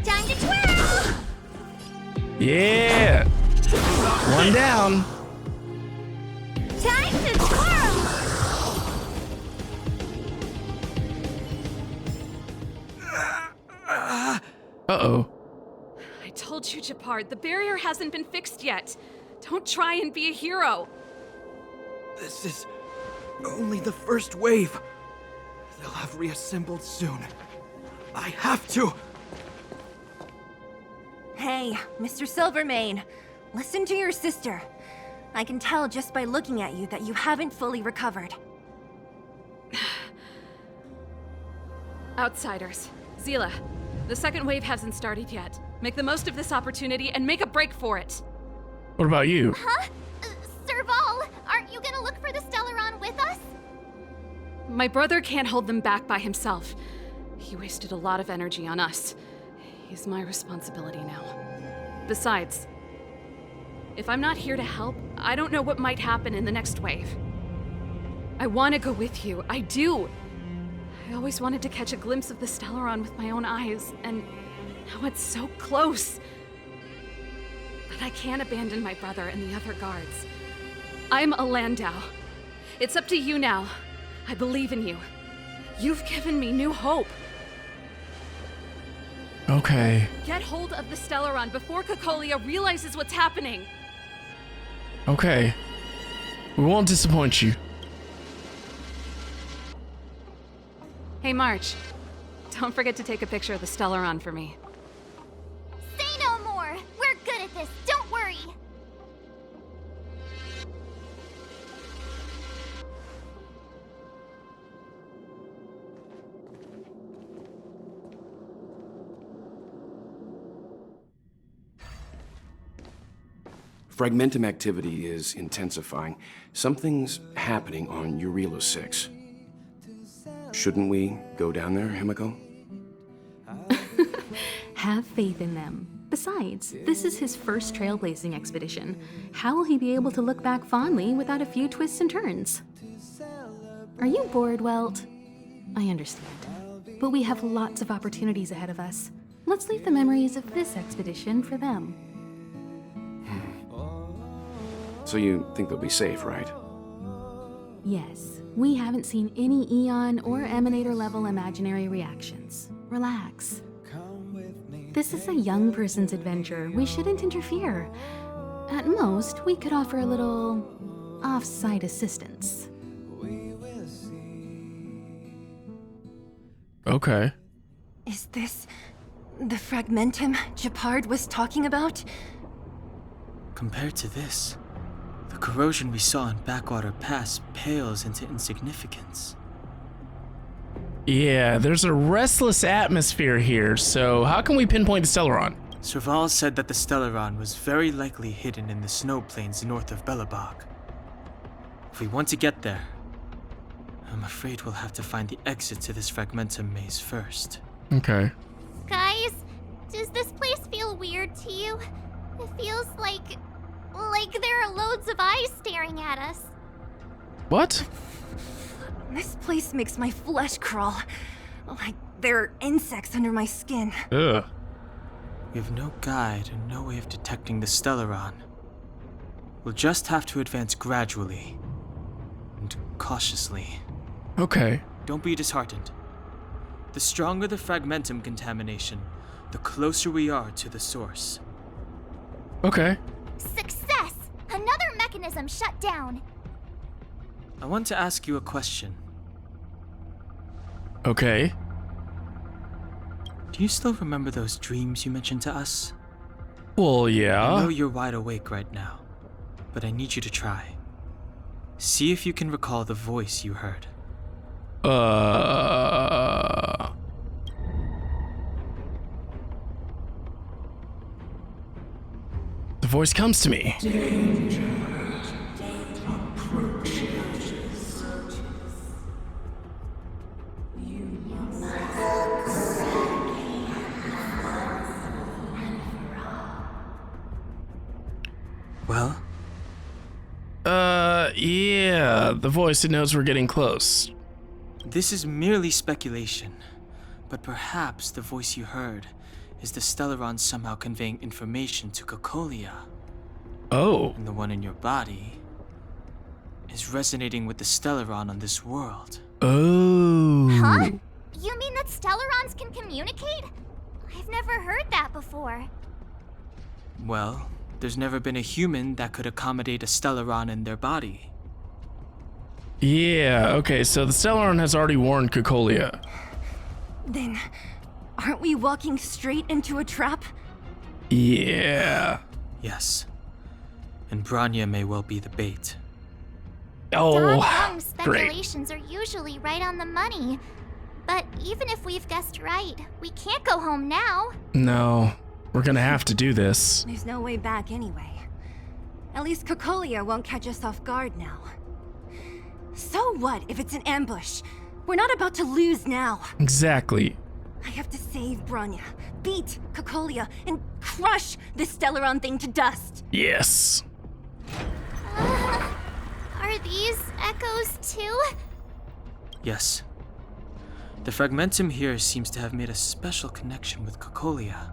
Time to twirl! Yeah. One down. Time to twirl! Uh-oh. I told you, Japard, the barrier hasn't been fixed yet. Don't try and be a hero. This is only the first wave. They'll have reassembled soon. I have to. Hey, Mr. Silvermane, listen to your sister. I can tell just by looking at you that you haven't fully recovered. Outsiders. Zila, the second wave hasn't started yet. Make the most of this opportunity and make a break for it. What about you? Huh? Serval, aren't you gonna look for the Stellaron with us? My brother can't hold them back by himself. He wasted a lot of energy on us. He's my responsibility now. Besides, if I'm not here to help, I don't know what might happen in the next wave. I want to go with you. I do. I always wanted to catch a glimpse of the Stellaron with my own eyes, and now it's so close. But I can't abandon my brother and the other guards. I'm a Landau. It's up to you now. I believe in you. You've given me new hope. Okay. Get hold of the Stellaron before Cocolia realizes what's happening. Okay. We won't disappoint you. Hey, March. Don't forget to take a picture of the Stellaron for me. Say no more! We're good at this, don't worry! Fragmentum activity is intensifying. Something's happening on Jarilo-VI. Shouldn't we go down there, Himiko? Have faith in them. Besides, this is his first trailblazing expedition. How will he be able to look back fondly without a few twists and turns? Are you bored, Welt? I understand. But we have lots of opportunities ahead of us. Let's leave the memories of this expedition for them. So you think they'll be safe, right? Yes, we haven't seen any Eon or Emanator level imaginary reactions. Relax. This is a young person's adventure. We shouldn't interfere. At most, we could offer a little off-site assistance. Okay. Is this the fragmentum Gepard was talking about? Compared to this, the corrosion we saw in Backwater Pass pales into insignificance. Yeah, there's a restless atmosphere here, so how can we pinpoint the Stellaron? Serval said that the Stellaron was very likely hidden in the snow plains north of Belobog. If we want to get there, I'm afraid we'll have to find the exit to this fragmentum maze first. Okay. Guys, does this place feel weird to you? It feels like there are loads of eyes staring at us. What? This place makes my flesh crawl. Like there are insects under my skin. Ugh. We have no guide and no way of detecting the Stellaron. We'll just have to advance gradually and cautiously. Okay. Don't be disheartened. The stronger the fragmentum contamination, the closer we are to the source. Okay. Success! Another mechanism shut down. I want to ask you a question. Okay. Do you still remember those dreams you mentioned to us? Well, yeah. I know you're wide awake right now, but I need you to try. See if you can recall the voice you heard. The voice comes to me. Well? Yeah, the voice that knows we're getting close. This is merely speculation, but perhaps the voice you heard is the Stellaron somehow conveying information to Cocolia. Oh. And the one in your body is resonating with the Stellaron on this world. Oh. Huh? You mean that Stellarons can communicate? I've never heard that before. Well, there's never been a human that could accommodate a Stellaron in their body. Yeah, okay, so the Stellaron has already warned Cocolia. Then, aren't we walking straight into a trap? Yeah. Yes. And Bronya may well be the bait. Oh, Dog great. speculations are usually right on the money. But even if we've guessed right, we can't go home now. No, we're gonna have to do this. There's no way back anyway. At least Cocolia won't catch us off guard now. So what if it's an ambush? We're not about to lose now. Exactly. I have to save Bronya, beat Cocolia, and crush this Stellaron thing to dust. Yes. Are these echoes too? Yes. The fragmentum here seems to have made a special connection with Cocolia.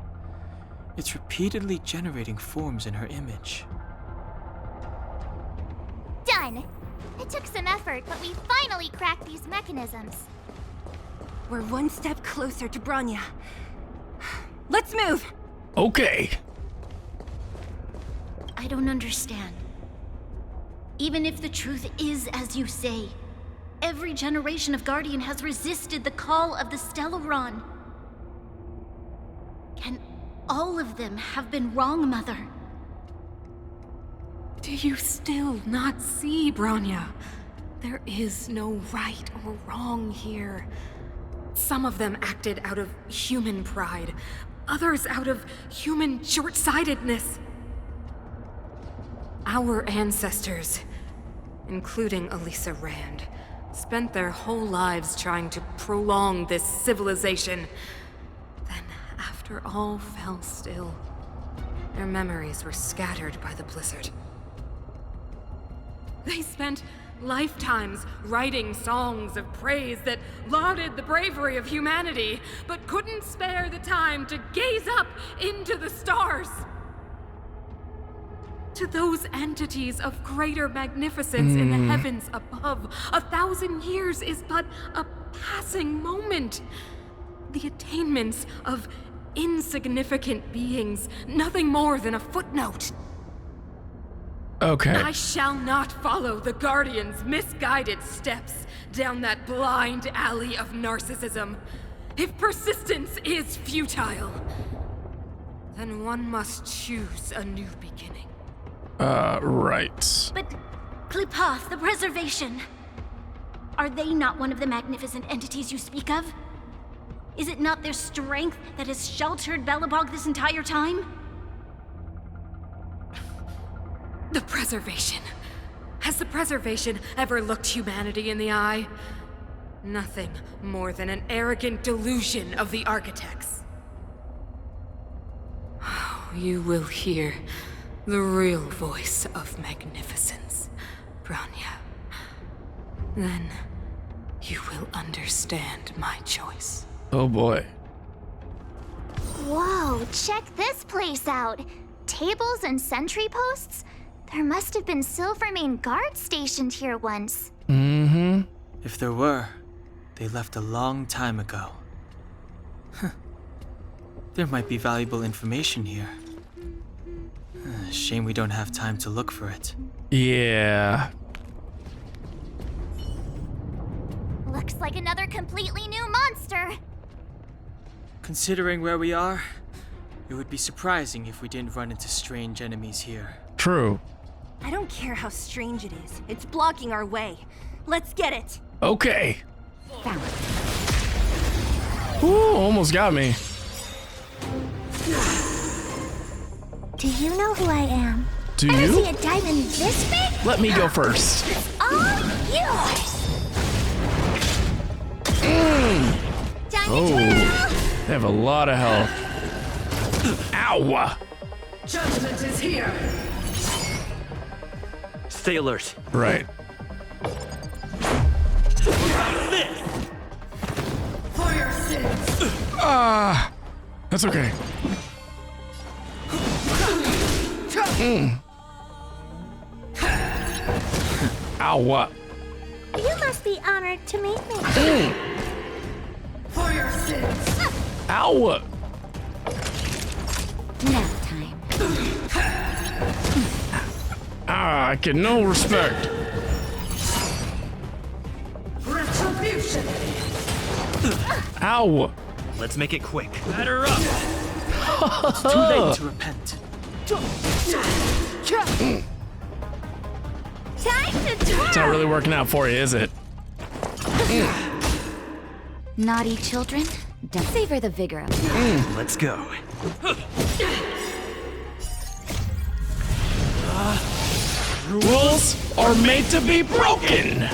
It's repeatedly generating forms in her image. Done! It took some effort, but we finally cracked these mechanisms. We're one step closer to Bronya. Let's move! Okay. I don't understand. Even if the truth is as you say, every generation of Guardian has resisted the call of the Stellaron. Can all of them have been wrong, Mother? Do you still not see, Bronya? There is no right or wrong here. Some of them acted out of human pride, others out of human short-sightedness. Our ancestors, including Elisa Rand, spent their whole lives trying to prolong this civilization. Then, after all fell still, their memories were scattered by the blizzard. They spent lifetimes writing songs of praise that lauded the bravery of humanity, but couldn't spare the time to gaze up into the stars. to those entities of greater magnificence in the heavens above, 1,000 years is but a passing moment. The attainments of insignificant beings, nothing more than a footnote. Okay. I shall not follow the Guardian's misguided steps down that blind alley of narcissism. If persistence is futile, then one must choose a new beginning. Right. But Klipoth, the preservation. Are they not one of the magnificent entities you speak of? Is it not their strength that has sheltered Belobog this entire time? The preservation. Has the preservation ever looked humanity in the eye? Nothing more than an arrogant delusion of the architects. You will hear the real voice of magnificence, Bronya. Then you will understand my choice. Oh boy. Whoa, check this place out. Tables and sentry posts? There must have been Silvermane Guards stationed here once. Mm-hmm. If there were, they left a long time ago. There might be valuable information here. Shame we don't have time to look for it. Yeah. Looks like another completely new monster. Considering where we are, it would be surprising if we didn't run into strange enemies here. True. I don't care how strange it is. It's blocking our way. Let's get it. Okay. Found it. Ooh, almost got me. Do you know who I am? Do Ever you? see a diamond this big? Let me go first. All yours. Diamond Oh, Trail! they have a lot of health. Ow! Judgment is here. Stay alert. Right. For your sins. That's okay. Ow! You must be honored to meet me. For your sins. Ow! Nap time. I get no respect. Retribution. Ow! Let's make it quick. Batter up. It's too late to repent. Time to twirl. It's not really working out for you, is it? Naughty children, don't savor the vigor of it. Let's go. Rules are made to be broken.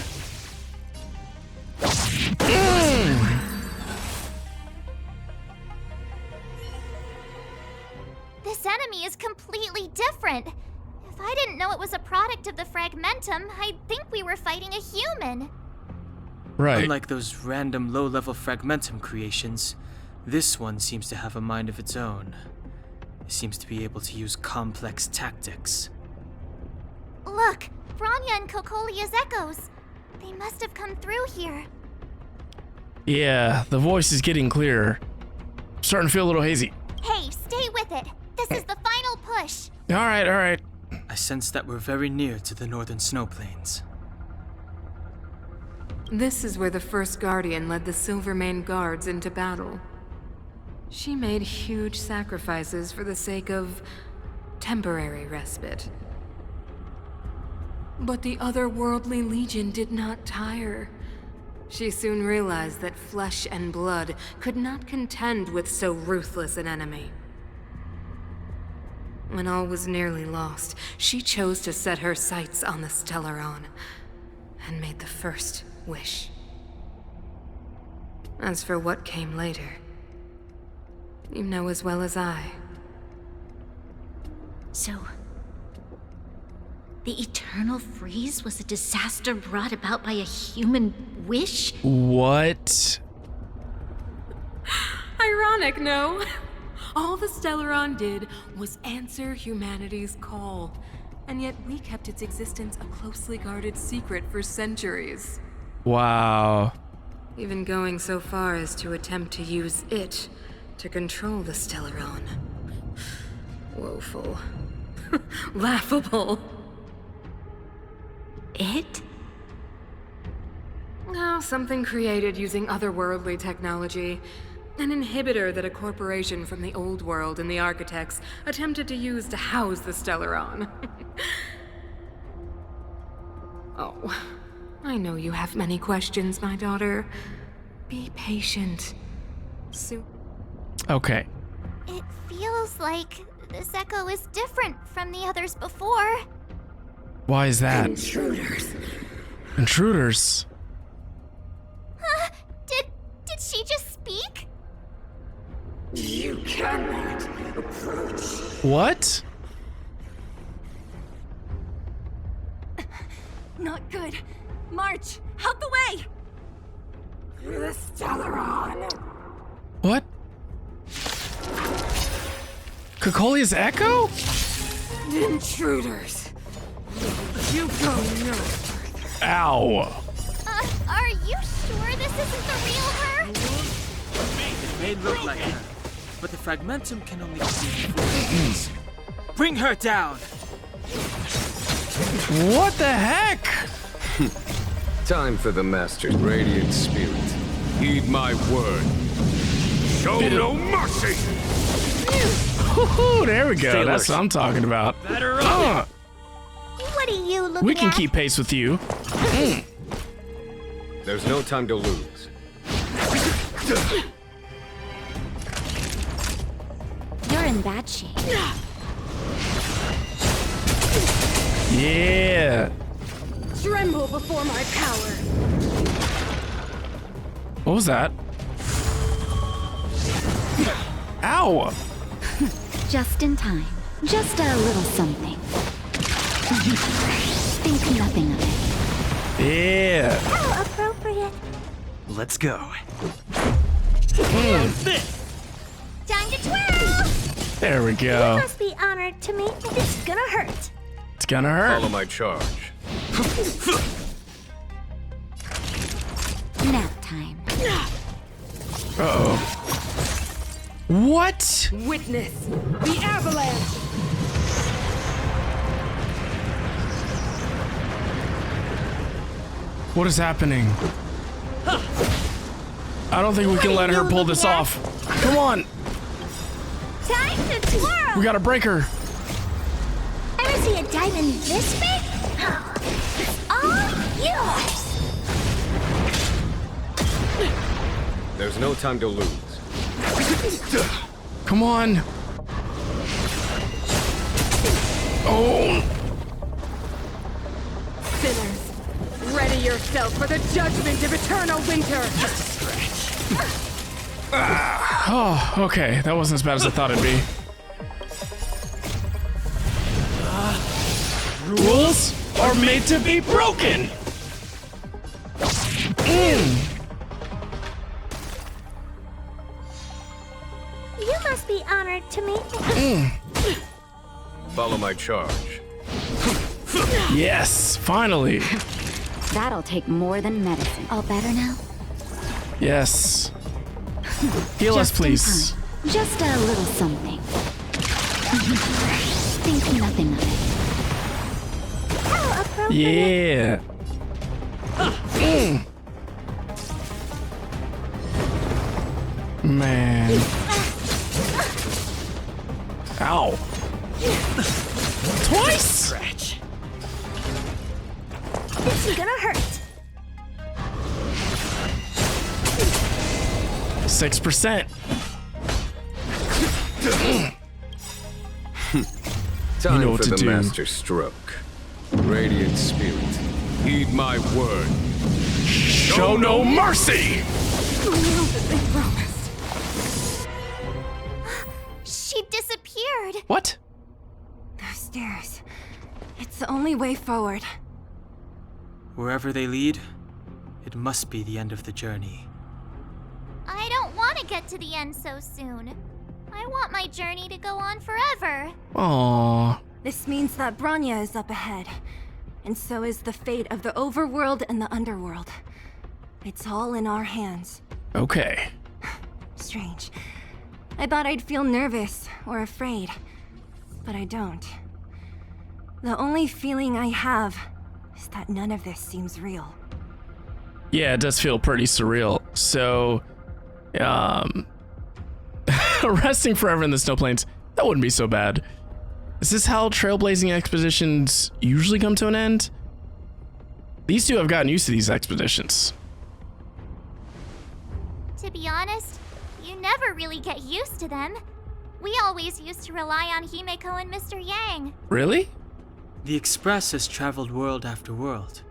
This enemy is completely different. If I didn't know it was a product of the Fragmentum, I'd think we were fighting a human. Right. Unlike those random low-level Fragmentum creations, this one seems to have a mind of its own. It seems to be able to use complex tactics. Look, Bronya and Kokolia's echoes. They must have come through here. Yeah, the voice is getting clearer. Starting to feel a little hazy. Hey, stay with it. This is the final push. All right, all right. I sense that we're very near to the northern snow plains. This is where the first Guardian led the Silvermane Guards into battle. She made huge sacrifices for the sake of temporary respite. But the otherworldly legion did not tire. She soon realized that flesh and blood could not contend with so ruthless an enemy. When all was nearly lost, she chose to set her sights on the Stellaron and made the first wish. As for what came later, you know as well as I. So, the eternal freeze was a disaster brought about by a human wish? What? Ironic, no? All the Stellaron did was answer humanity's call. and yet we kept its existence a closely guarded secret for centuries. Wow. Even going so far as to attempt to use it to control the Stellaron. Woeful. Laughable. It? Oh, something created using otherworldly technology. An inhibitor that a corporation from the old world and the architects attempted to use to house the Stellaron. Oh, I know you have many questions, my daughter. Be patient. Soon. Okay. It feels like this echo is different from the others before. Why is that? Intruders. Intruders. Huh? Did she just speak? You cannot approach. What? Not good. March, out the way! The Stellaron. What? Cocolia's echo? Intruders. You go no further. Ow. Are you sure this isn't the real her? It may look like her, but the fragmentum can only see things. Bring her down! What the heck? Time for the Master's radiant spirit. Heed my word. Show no mercy! Woohoo, there we go. Sailors. That's what I'm talking about. Better up. What are you looking We can at? keep pace with you. There's no time to lose. You're in bad shape. Yeah. Tremble before my power. What was that? Ow. Just in time. Just a little something. Think nothing of it. Yeah. How appropriate. Let's go. Time to twirl! There we go. Must be honored to me. It's gonna hurt. It's gonna hurt. Follow my charge. Nap time. Uh-oh. What? Witness the avalanche. What is happening? I don't think we can let her pull this off. Come on. Time to twirl! We gotta break her. Ever see a diamond this big? It's all yours! There's no time to lose. Come on. Oh. Sinners, ready yourself for the judgment of eternal winter. Oh, okay. That wasn't as bad as I thought it'd be. Rules are made to be broken. You must be honored to me. Follow my charge. Yes, finally. That'll take more than medicine. All better now? Yes. Heal us, Just in please. time. Just a little something. Think nothing of it. How appropriate. Yeah. Man. Ow. Twice? It's gonna hurt. 6%. Time know what for to the do. Master stroke. Radiant spirit. Heed my word. Show no mercy. She disappeared. What? Those stairs. It's the only way forward. Wherever they lead, it must be the end of the journey. I don't want to get to the end so soon. I want my journey to go on forever. Aww. This means that Bronya is up ahead, and so is the fate of the overworld and the underworld. It's all in our hands. Okay. Strange. I thought I'd feel nervous or afraid, but I don't. The only feeling I have is that none of this seems real. Yeah, it does feel pretty surreal. So, resting forever in the snow plains, that wouldn't be so bad. Is this how trailblazing expeditions usually come to an end? These two have gotten used to these expeditions. To be honest, you never really get used to them. We always used to rely on Himeko and Mr. Yang. Really? The Express has traveled world after world.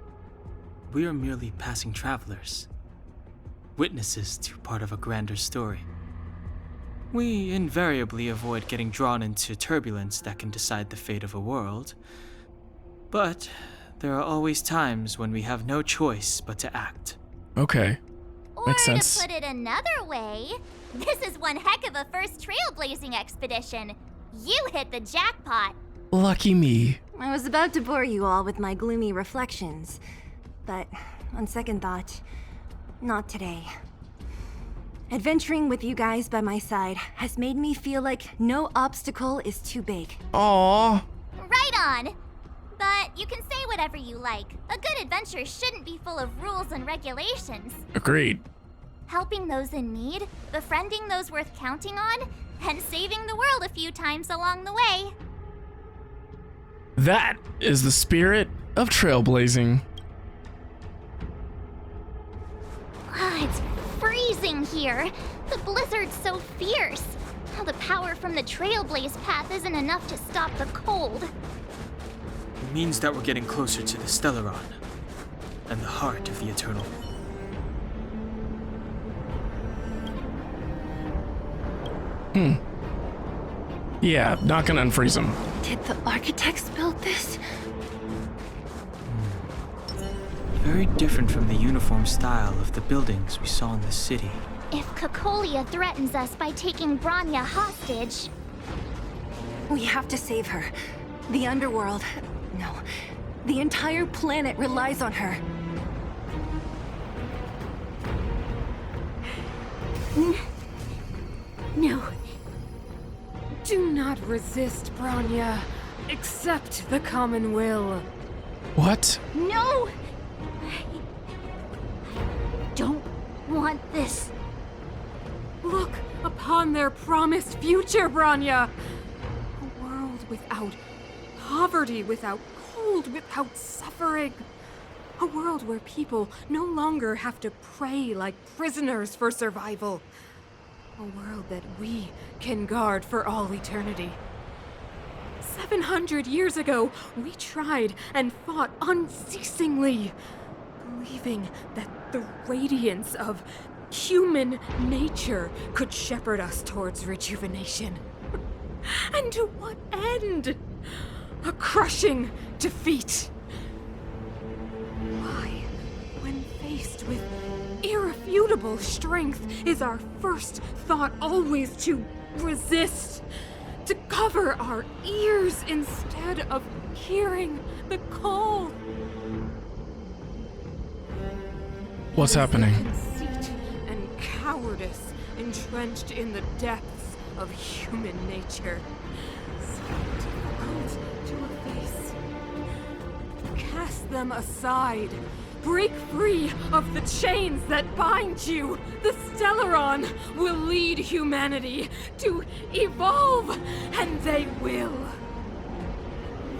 We are merely passing travelers, witnesses to part of a grander story. We invariably avoid getting drawn into turbulence that can decide the fate of a world, but there are always times when we have no choice but to act. Okay. Makes Or sense. to put it another way, this is one heck of a first trailblazing expedition. You hit the jackpot. Lucky me. I was about to bore you all with my gloomy reflections, but on second thought, not today. Adventuring with you guys by my side has made me feel like no obstacle is too big. Aww. Right on. But you can say whatever you like. A good adventure shouldn't be full of rules and regulations. Agreed. Helping those in need, befriending those worth counting on, and saving the world a few times along the way. That is the spirit of trailblazing. It's freezing here. The blizzard's so fierce. The power from the Trailblaze path isn't enough to stop the cold. It means that we're getting closer to the Stellaron, and the heart of the Eternal. Yeah, not gonna unfreeze them. Did the architects build this? Very different from the uniform style of the buildings we saw in the city. If Cocolia threatens us by taking Bronya hostage... We have to save her. The underworld... No. The entire planet relies on her. No. Do not resist, Bronya. Accept the common will. What? No! I don't want this. Look upon their promised future, Bronya! A world without poverty, without cold, without suffering. A world where people no longer have to pray like prisoners for survival. A world that we can guard for all eternity. 700 years ago, we tried and fought unceasingly, believing that the radiance of human nature could shepherd us towards rejuvenation. And to what end? A crushing defeat. Why, when faced with irrefutable strength, is our first thought always to resist? To cover our ears instead of hearing the call? What's happening? Conceit and cowardice entrenched in the depths of human nature. So difficult to efface. Cast them aside. Break free of the chains that bind you. The Stellaron will lead humanity to evolve, and they will.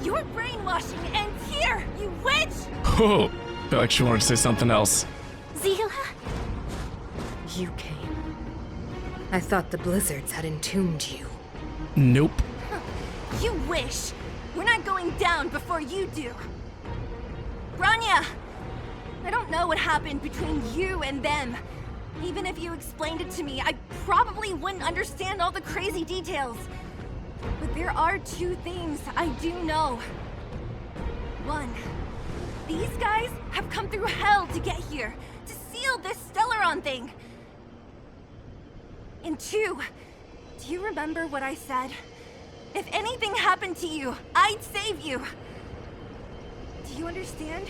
Your brainwashing ends here, you witch! Oh, I feel like she wanted to say something else. Zila? You came. I thought the blizzards had entombed you. Nope. You wish. We're not going down before you do. Bronya! I don't know what happened between you and them. Even if you explained it to me, I probably wouldn't understand all the crazy details. But there are two things I do know. One, these guys have come through hell to get here, to seal this Stellaron thing. And two, do you remember what I said? If anything happened to you, I'd save you. Do you understand?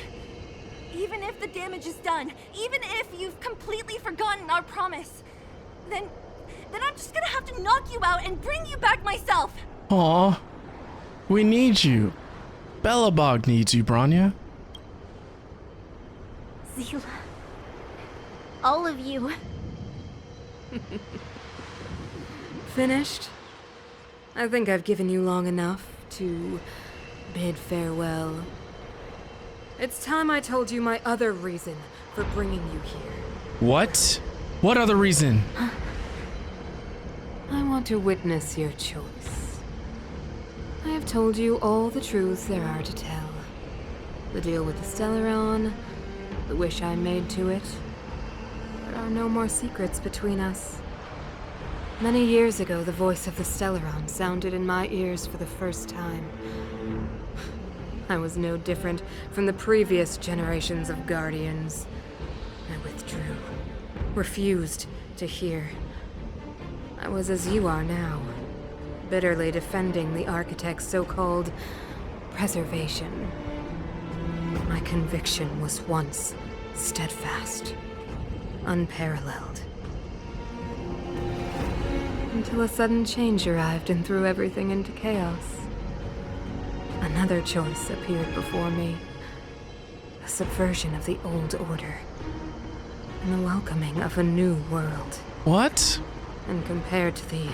Even if the damage is done, even if you've completely forgotten our promise, then I'm just gonna have to knock you out and bring you back myself. Aw, we need you. Belobog needs you, Bronya. Zila. All of you. Finished? I think I've given you long enough to bid farewell. It's time I told you my other reason for bringing you here. What? What other reason? I want to witness your choice. I have told you all the truths there are to tell. The deal with the Stellaron, the wish I made to it. There are no more secrets between us. Many years ago, the voice of the Stellaron sounded in my ears for the first time. I was no different from the previous generations of Guardians. I withdrew, refused to hear. I was as you are now, bitterly defending the Architect's so-called preservation. My conviction was once steadfast, unparalleled. Until a sudden change arrived and threw everything into chaos. Another choice appeared before me. A subversion of the old order. And the welcoming of a new world. What? And compared to the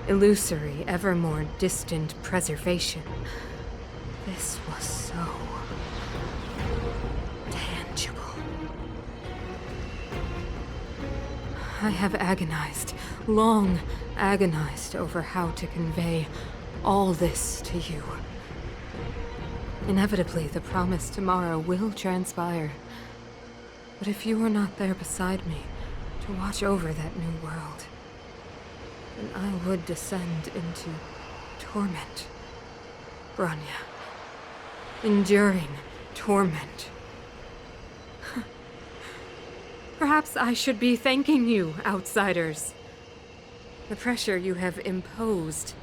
illusory, ever more distant preservation, this was so tangible. I have agonized, long agonized over how to convey all this to you. Inevitably, the promised tomorrow will transpire. But if you were not there beside me to watch over that new world, then I would descend into torment. Bronya. Enduring torment. Perhaps I should be thanking you, outsiders. The pressure you have imposed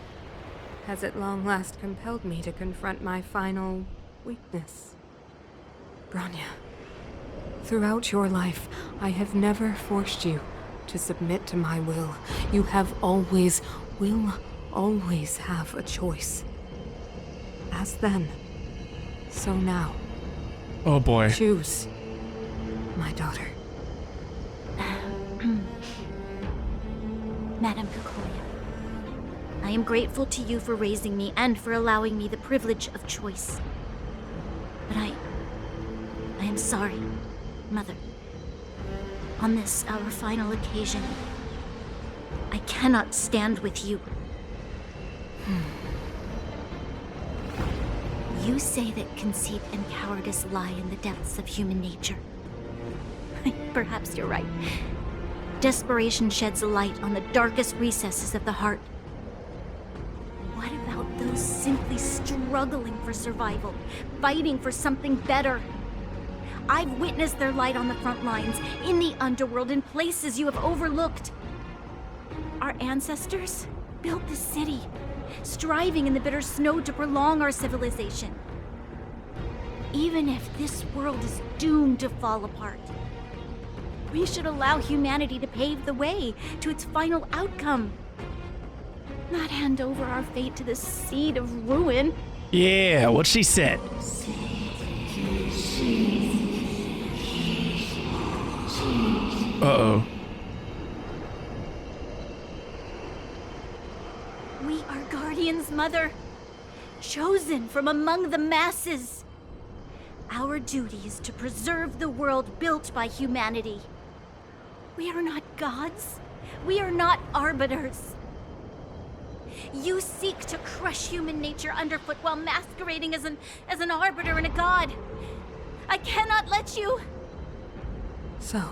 has at long last compelled me to confront my final weakness. Bronya, throughout your life, I have never forced you to submit to my will. You have always, will always have a choice. As then, so now. Oh boy. Choose, my daughter. Madam Kokoya, I am grateful to you for raising me and for allowing me the privilege of choice. But I am sorry, Mother. On this, our final occasion, I cannot stand with you. You say that conceit and cowardice lie in the depths of human nature. Perhaps you're right. Desperation sheds a light on the darkest recesses of the heart. What about those simply struggling for survival, fighting for something better? I've witnessed their light on the front lines, in the underworld, in places you have overlooked. Our ancestors built this city, striving in the bitter snow to prolong our civilization. Even if this world is doomed to fall apart, we should allow humanity to pave the way to its final outcome. Not hand over our fate to the seed of ruin. Yeah, what she said. Uh-oh. We are guardians, Mother. Chosen from among the masses. Our duty is to preserve the world built by humanity. We are not gods. We are not arbiters. You seek to crush human nature underfoot while masquerading as an arbiter and a god. I cannot let you. So,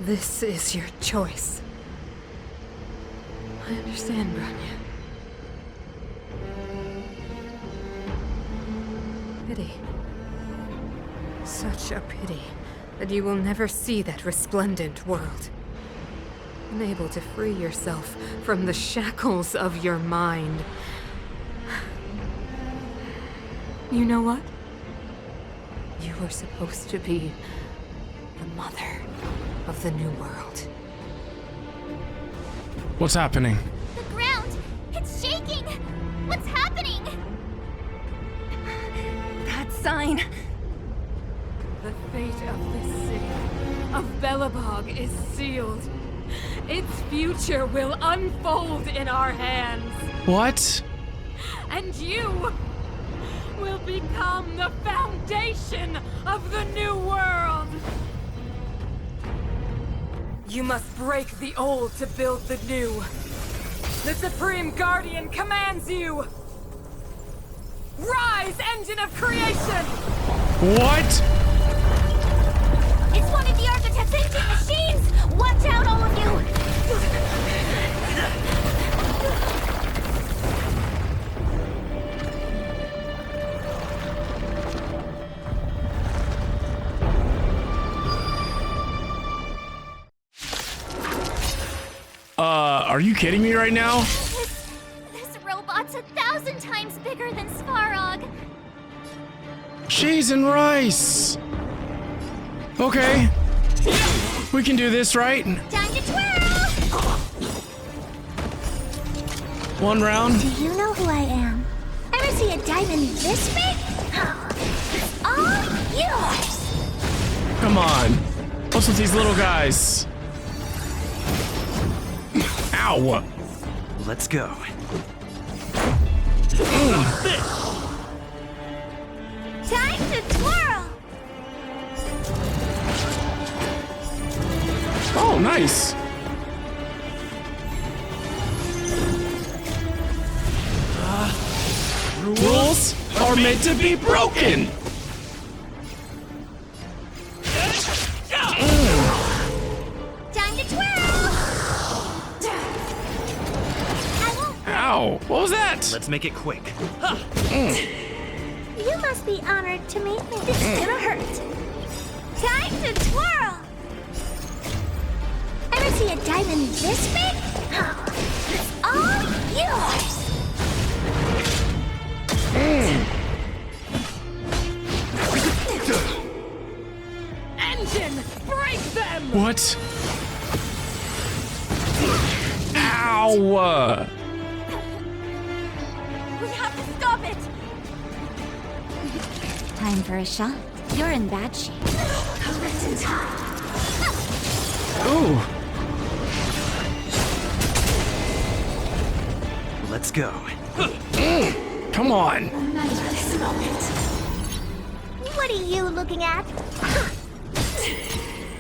this is your choice. I understand, Bronya. Pity. Such a pity that you will never see that resplendent world. Unable to free yourself from the shackles of your mind You know what? You were supposed to be the mother of the new world. What's happening? The ground! It's shaking! What's happening? That sign. The fate of this city, of Belobog, is sealed. Its future will unfold in our hands. What? And you will become the foundation of the new world. You must break the old to build the new. The Supreme Guardian commands you! Rise, engine of creation! What? It's one of the Architect's ancient machines! Watch out, all of you! Are you kidding me right now? This robot's 1,000 times bigger than Svarog. Cheese and rice. Okay. We can do this, right? Time to twirl! One round. Do you know who I am? Ever see a diamond this big? It's all yours! Come on. What's with these little guys? Ow! Let's go. Time to twirl! Oh, nice. Rules are meant to be broken. Time to twirl! Ow! What was that? Let's make it quick. You must be honored to meet me. This is gonna hurt. Time to twirl! Ever see a diamond this big? It's all yours! Engine, break them! What? Ow! We have to stop it! Time for a shot. You're in bad shape. Ooh. Let's go. Come on. This moment. What are you looking at?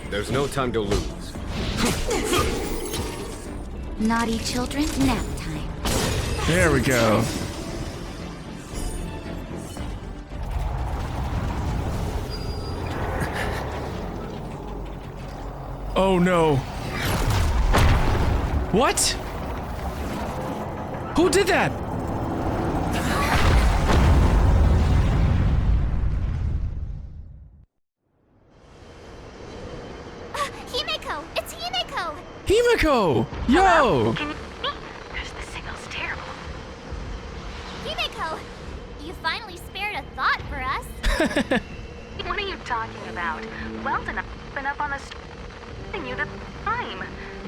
There's no time to lose. Naughty children, nap time. There we go. Oh no. What? Who did that? Himeko! It's Himeko! Himeko! Yo! Can you hear me? Because the signal's terrible. Himeko! You finally spared a thought for us. What are you talking about? Weldon, I've been up on the you the time.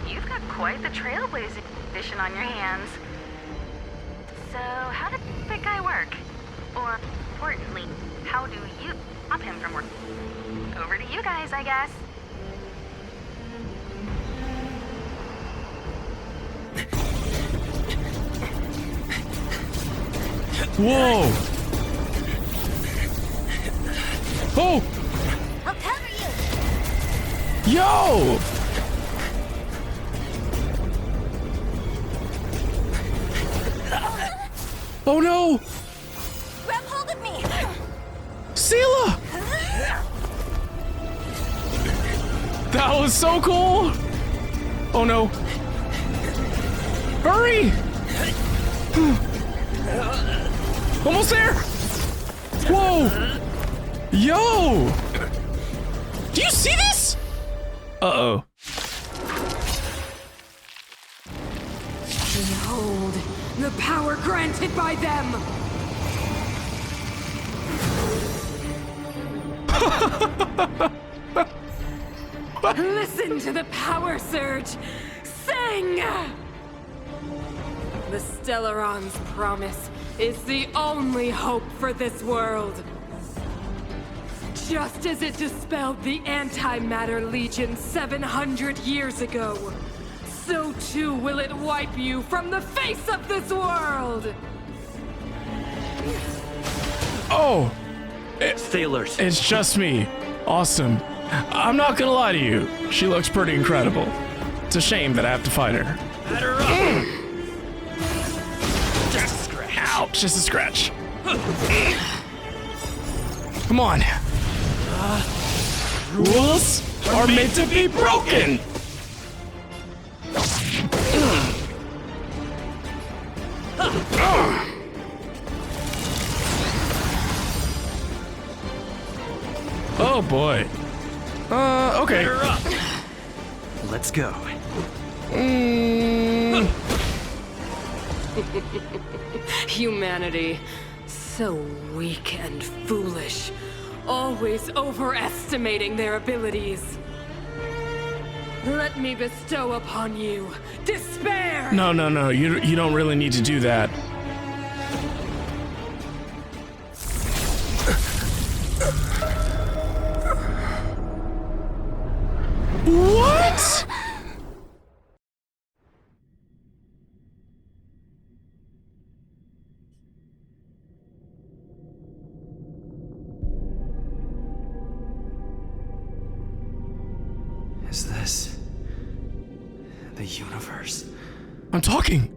You've got quite the Trailblazing Mission on your hands. So, how did that guy work? Or, importantly, how do you stop him from working? Over to you guys, I guess. Whoa! Oh! I'll cover you! Yo! Oh no! Grab hold of me! Sela! That was so cool! Oh no! Hurry! Almost there! Whoa! Yo! Do you see this? Uh-oh. Behold, the power granted by them! Listen to the power surge! Sing! The Stellaron's promise is the only hope for this world. Just as it dispelled the Antimatter Legion 700 years ago, so too will it wipe you from the face of this world! Oh! Sailors. It's just me. Awesome. I'm not gonna lie to you. She looks pretty incredible. It's a shame that I have to fight her. Batter her up. Just a scratch. Ouch, just a scratch. Come on. Rules are meant to be broken. Oh boy. Okay. Batter her up. Let's go. Humanity, so weak and foolish, always overestimating their abilities. Let me bestow upon you despair! No. You don't really need to do that. What? Is this the universe? I'm talking.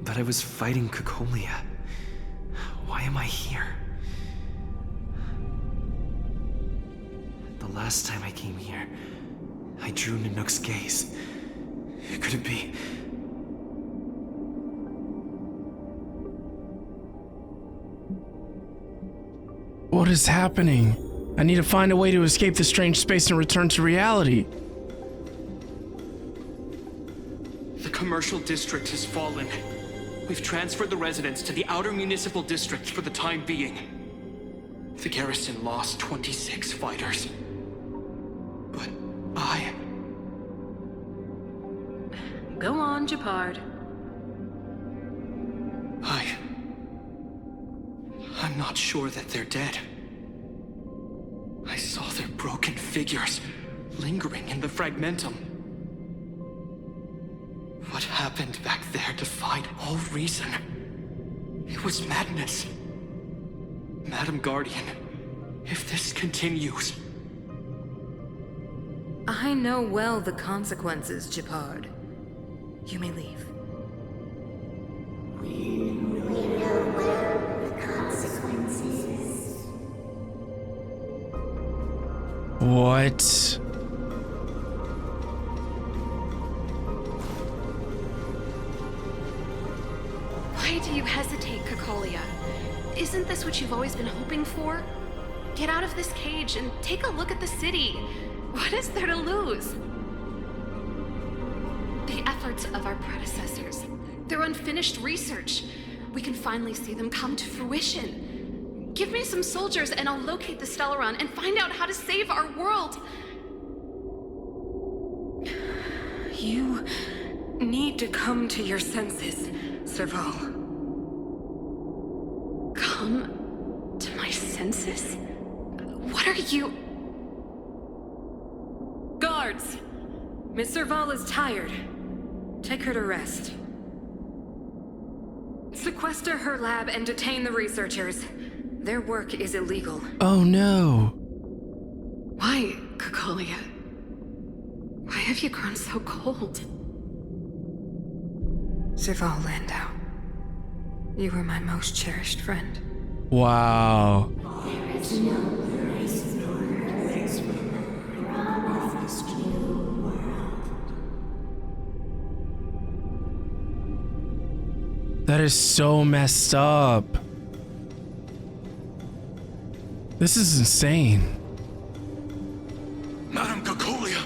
But I was fighting Cocolia. Why am I here? The last time I came here, I drew Nanook's gaze. Could it be? What is happening? I need to find a way to escape this strange space and return to reality. The commercial district has fallen. We've transferred the residents to the outer municipal district for the time being. The garrison lost 26 fighters. But Go on, Japard. I'm not sure that they're dead. I saw their broken figures lingering in the fragmentum. What happened back there defied all reason. It was madness. Madam Guardian, if this continues... I know well the consequences, Japard. You may leave. We know well the consequences. What? Why do you hesitate, Cocolia? Isn't this what you've always been hoping for? Get out of this cage and take a look at the city. What is there to lose? The efforts of our predecessors, their unfinished research. We can finally see them come to fruition. Give me some soldiers and I'll locate the Stellaron and find out how to save our world. You need to come to your senses, Serval. Come to my senses? What are you... Guards! Miss Serval is tired. Take her to rest. Sequester her lab and detain the researchers. Their work is illegal. Oh no. Why, Cocolia? Why have you grown so cold? Serval Landau, you were my most cherished friend. Wow. There is no place for this new world. That is so messed up. This is insane. Madam Cocolia,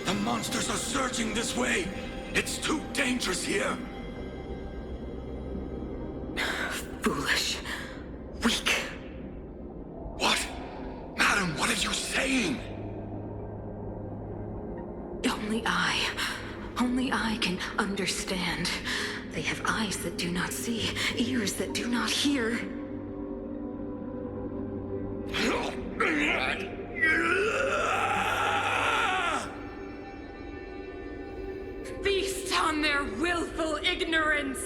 the monsters are surging this way. It's too dangerous here. Foolish. Weak. understand. They have eyes that do not see, ears that do not hear. Feast on their willful ignorance!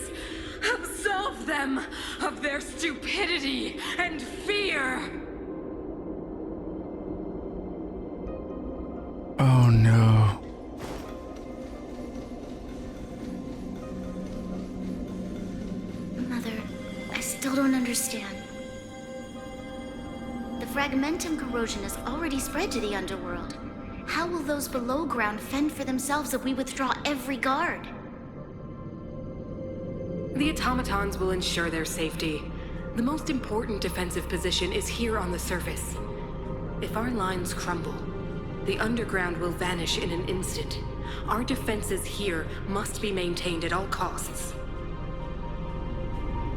Absolve them of their stupidity and fear! Oh no. Mother, I still don't understand. The fragmentum corrosion has already spread to the underworld. How will those below ground fend for themselves if we withdraw every guard? The automatons will ensure their safety. The most important defensive position is here on the surface. If our lines crumble, the underground will vanish in an instant. Our defenses here must be maintained at all costs.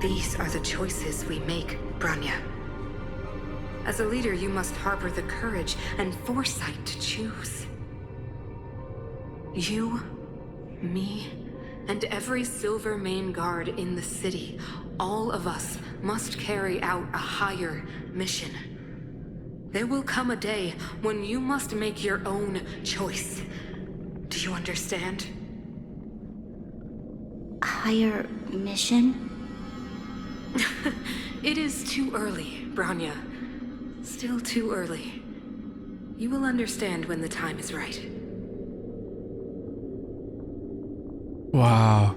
These are the choices we make, Bronya. As a leader, you must harbor the courage and foresight to choose. You, me, and every Silvermane Guard in the city, all of us must carry out a higher mission. There will come a day when you must make your own choice. Do you understand? A higher mission? It is too early, Bronya. Still too early. You will understand when the time is right. Wow.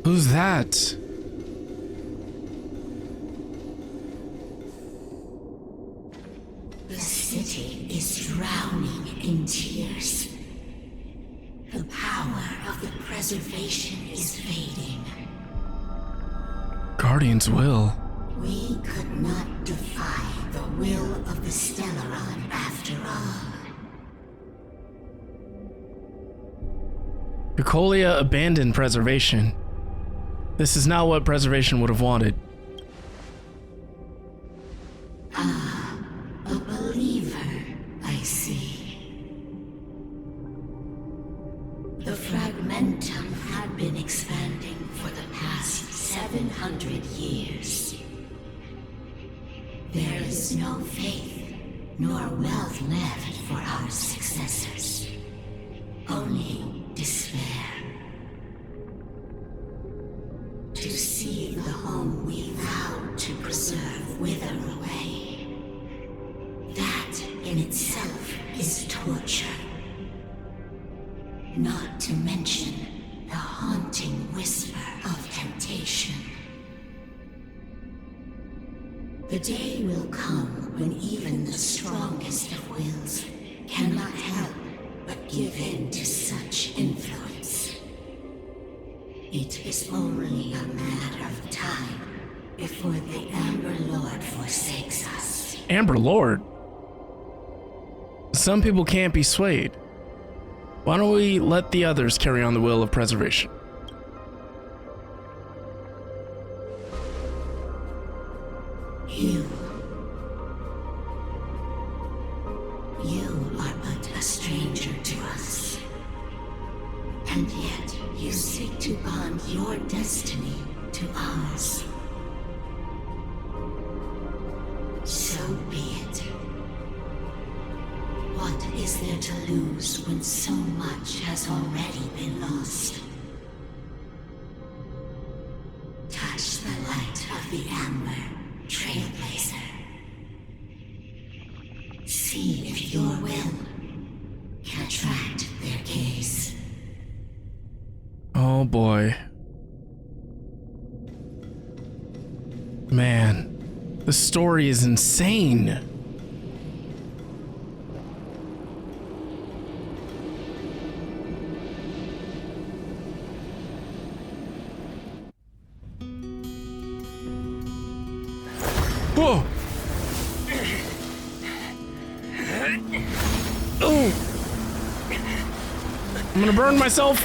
Who's that? The city is drowning in tears. The power of the preservation is fading. Guardian's will. We could not defy the will of the Stellaron after all. Ecolia abandoned preservation. This is not what preservation would have wanted. Ah, a believer, I see. The fragmentum had been expanding for the past 700 years. There is no faith nor wealth left for our successors. Only despair. To see the home we vowed to preserve wither away. That in itself is torture. Not to mention the haunting whisper of temptation. The day will come when even the strongest of wills cannot help but give in to such influence. It is only a matter of time before the Amber Lord forsakes us. Amber Lord? Some people can't be swayed. Why don't we let the others carry on the will of preservation? You are but a stranger to us. And yet you seek to bond your destiny to ours. So be it. What is there to lose when so much has already been lost? Touch the light of the Amber, Trailblazer. See if your will can attract their gaze. Oh boy. Man, the story is insane. Whoa! Oh! I'm gonna burn myself.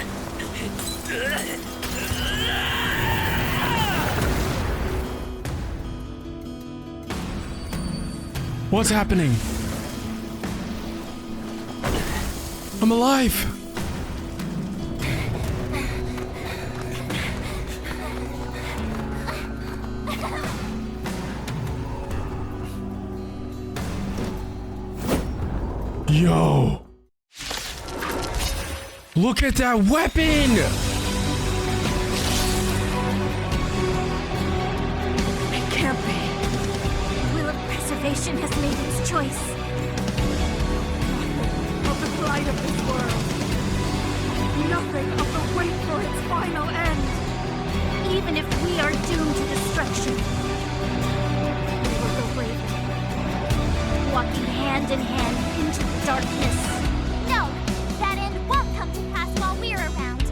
What's happening? I'm alive. Yo. Look at that weapon! It can't be. The will of preservation has made its choice. Nothing of the plight of this world. Nothing of the wait for its final end. Even if we are doomed to destruction, we will go bravely, walking hand in hand into the darkness. No, that end won't come to pass while we're around.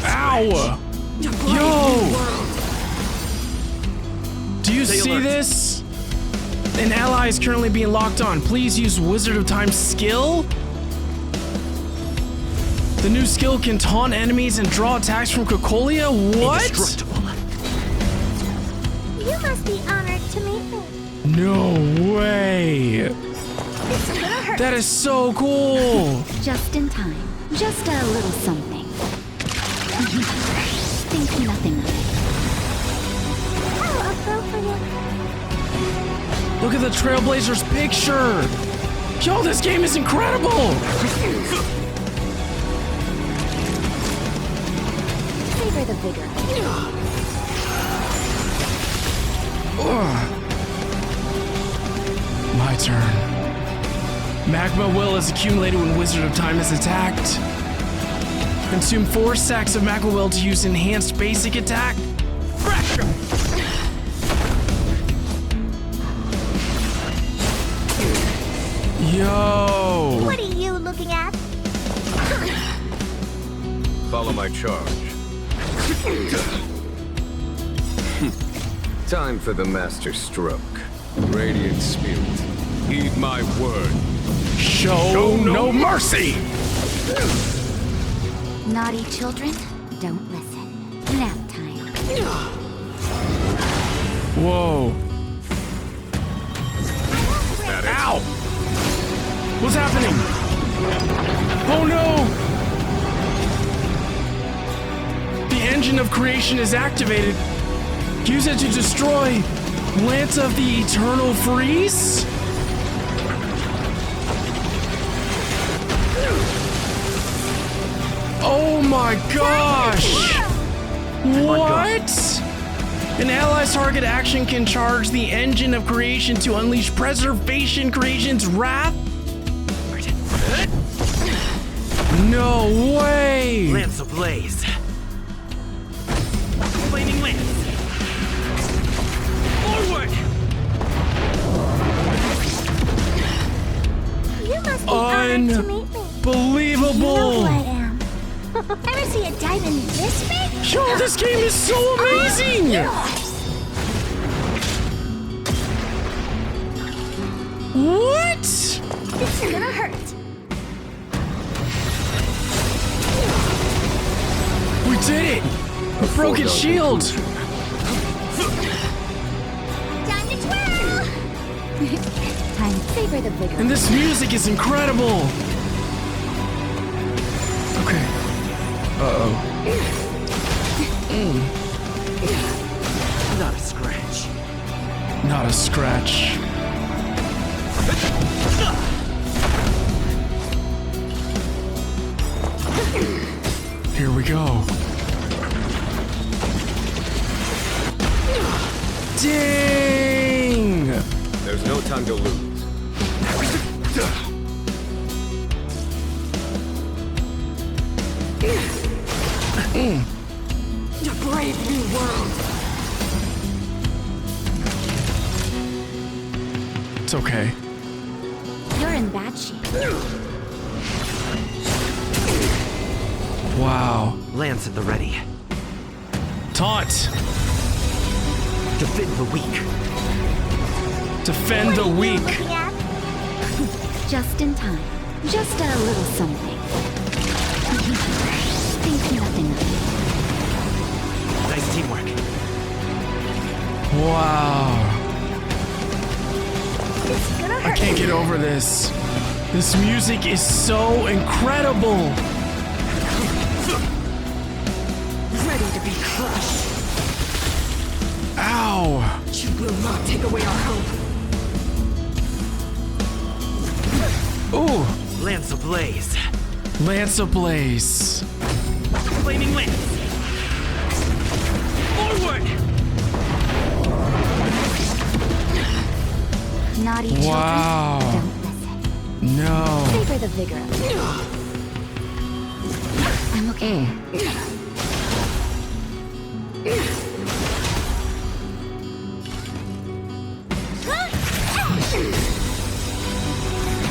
Ow! Yo! Do you see this? An ally is currently being locked on. Please use Wizzardoftime skill. The new skill can taunt enemies and draw attacks from Cocolia? What? You must be honored to meet me. No way. That is so cool. Just in time. Just a little something. Think nothing of it. How appropriate. Look at the Trailblazer's picture. Yo, this game is incredible. Favor the vigor. My turn. Magma will is accumulated when Wizzardoftime is attacked. Consume 4 stacks of Magma will to use enhanced basic attack. Yo! What are you looking at? Follow my charge. Time for the master stroke. Radiant spirit, heed my word. Show no mercy! Naughty children, don't listen. Nap time. Whoa. Ow! What's happening? Oh no! The engine of creation is activated. Use it to destroy Lance of the Eternal Freeze? Oh my gosh! What? An ally's target action can charge the engine of creation to unleash preservation creation's wrath? No way! Lance ablaze. Flaming lance. Forward! You must be honored to meet me. Unbelievable! You know who I am. Ever see a diamond this big? Yo, this game is so amazing! What? This is gonna hurt. We did it! A broken shield! Time to twirl! Time to favor the vigor. And this music is incredible! Okay. Uh-oh. Not a scratch. Not a scratch. Here we go. Dang! There's no time to lose. A brave new world. It's okay. You're in bad shape. Wow. Lance at the ready. Taunt! Defend the weak. Defend the weak. Just in time. Just a little something. Think nothing of it. Nice teamwork. Wow. It's gonna hurt. I can't get over this. This music is so incredible. Ready to be crushed. Ow. You will not take away our hope. Ooh! Lance ablaze. Lance ablaze. Flaming lance. Forward! Naughty Wow. children, don't listen. No. Savor the vigor of it. I'm okay.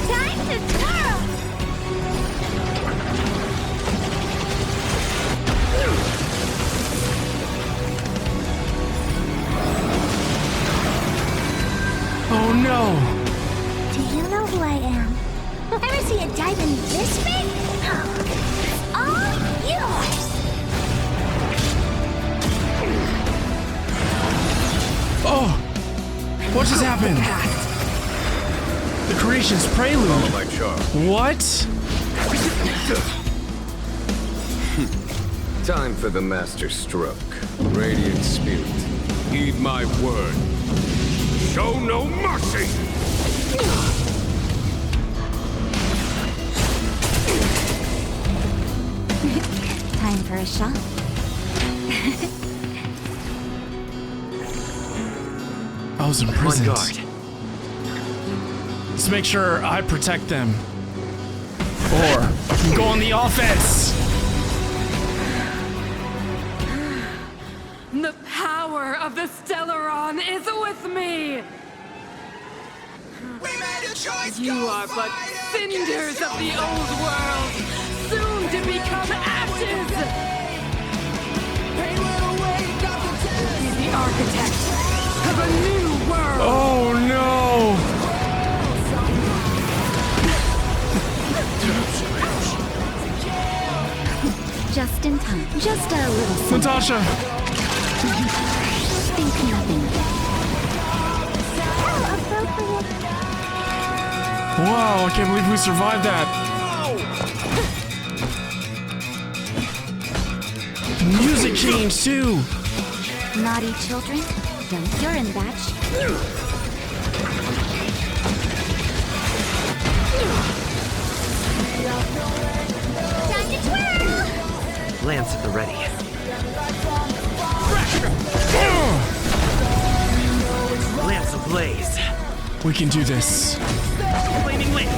Time to twirl! Oh no. Do you know who I am? Ever see a diamond this big? It's all yours! Oh! What just happened? The creation's prelude. Follow my charm. What? Time for the master stroke. Radiant spirit, heed my word. Show no mercy! Time for a shot. I was imprisoned. Let's make sure I protect them. Or go on the offense. The power of the Stellaron is with me! You are but cinders of the old world, soon to become ashes! Be the architect of a new world! Oh no! Just in time. Just a little something. Natasha! Think nothing of it. How appropriate. Wow, I can't believe we survived that. Music change too. Naughty children, don't you're in that Time to twirl! Lance at the ready. Lance ablaze. We can do this. Flaming lance.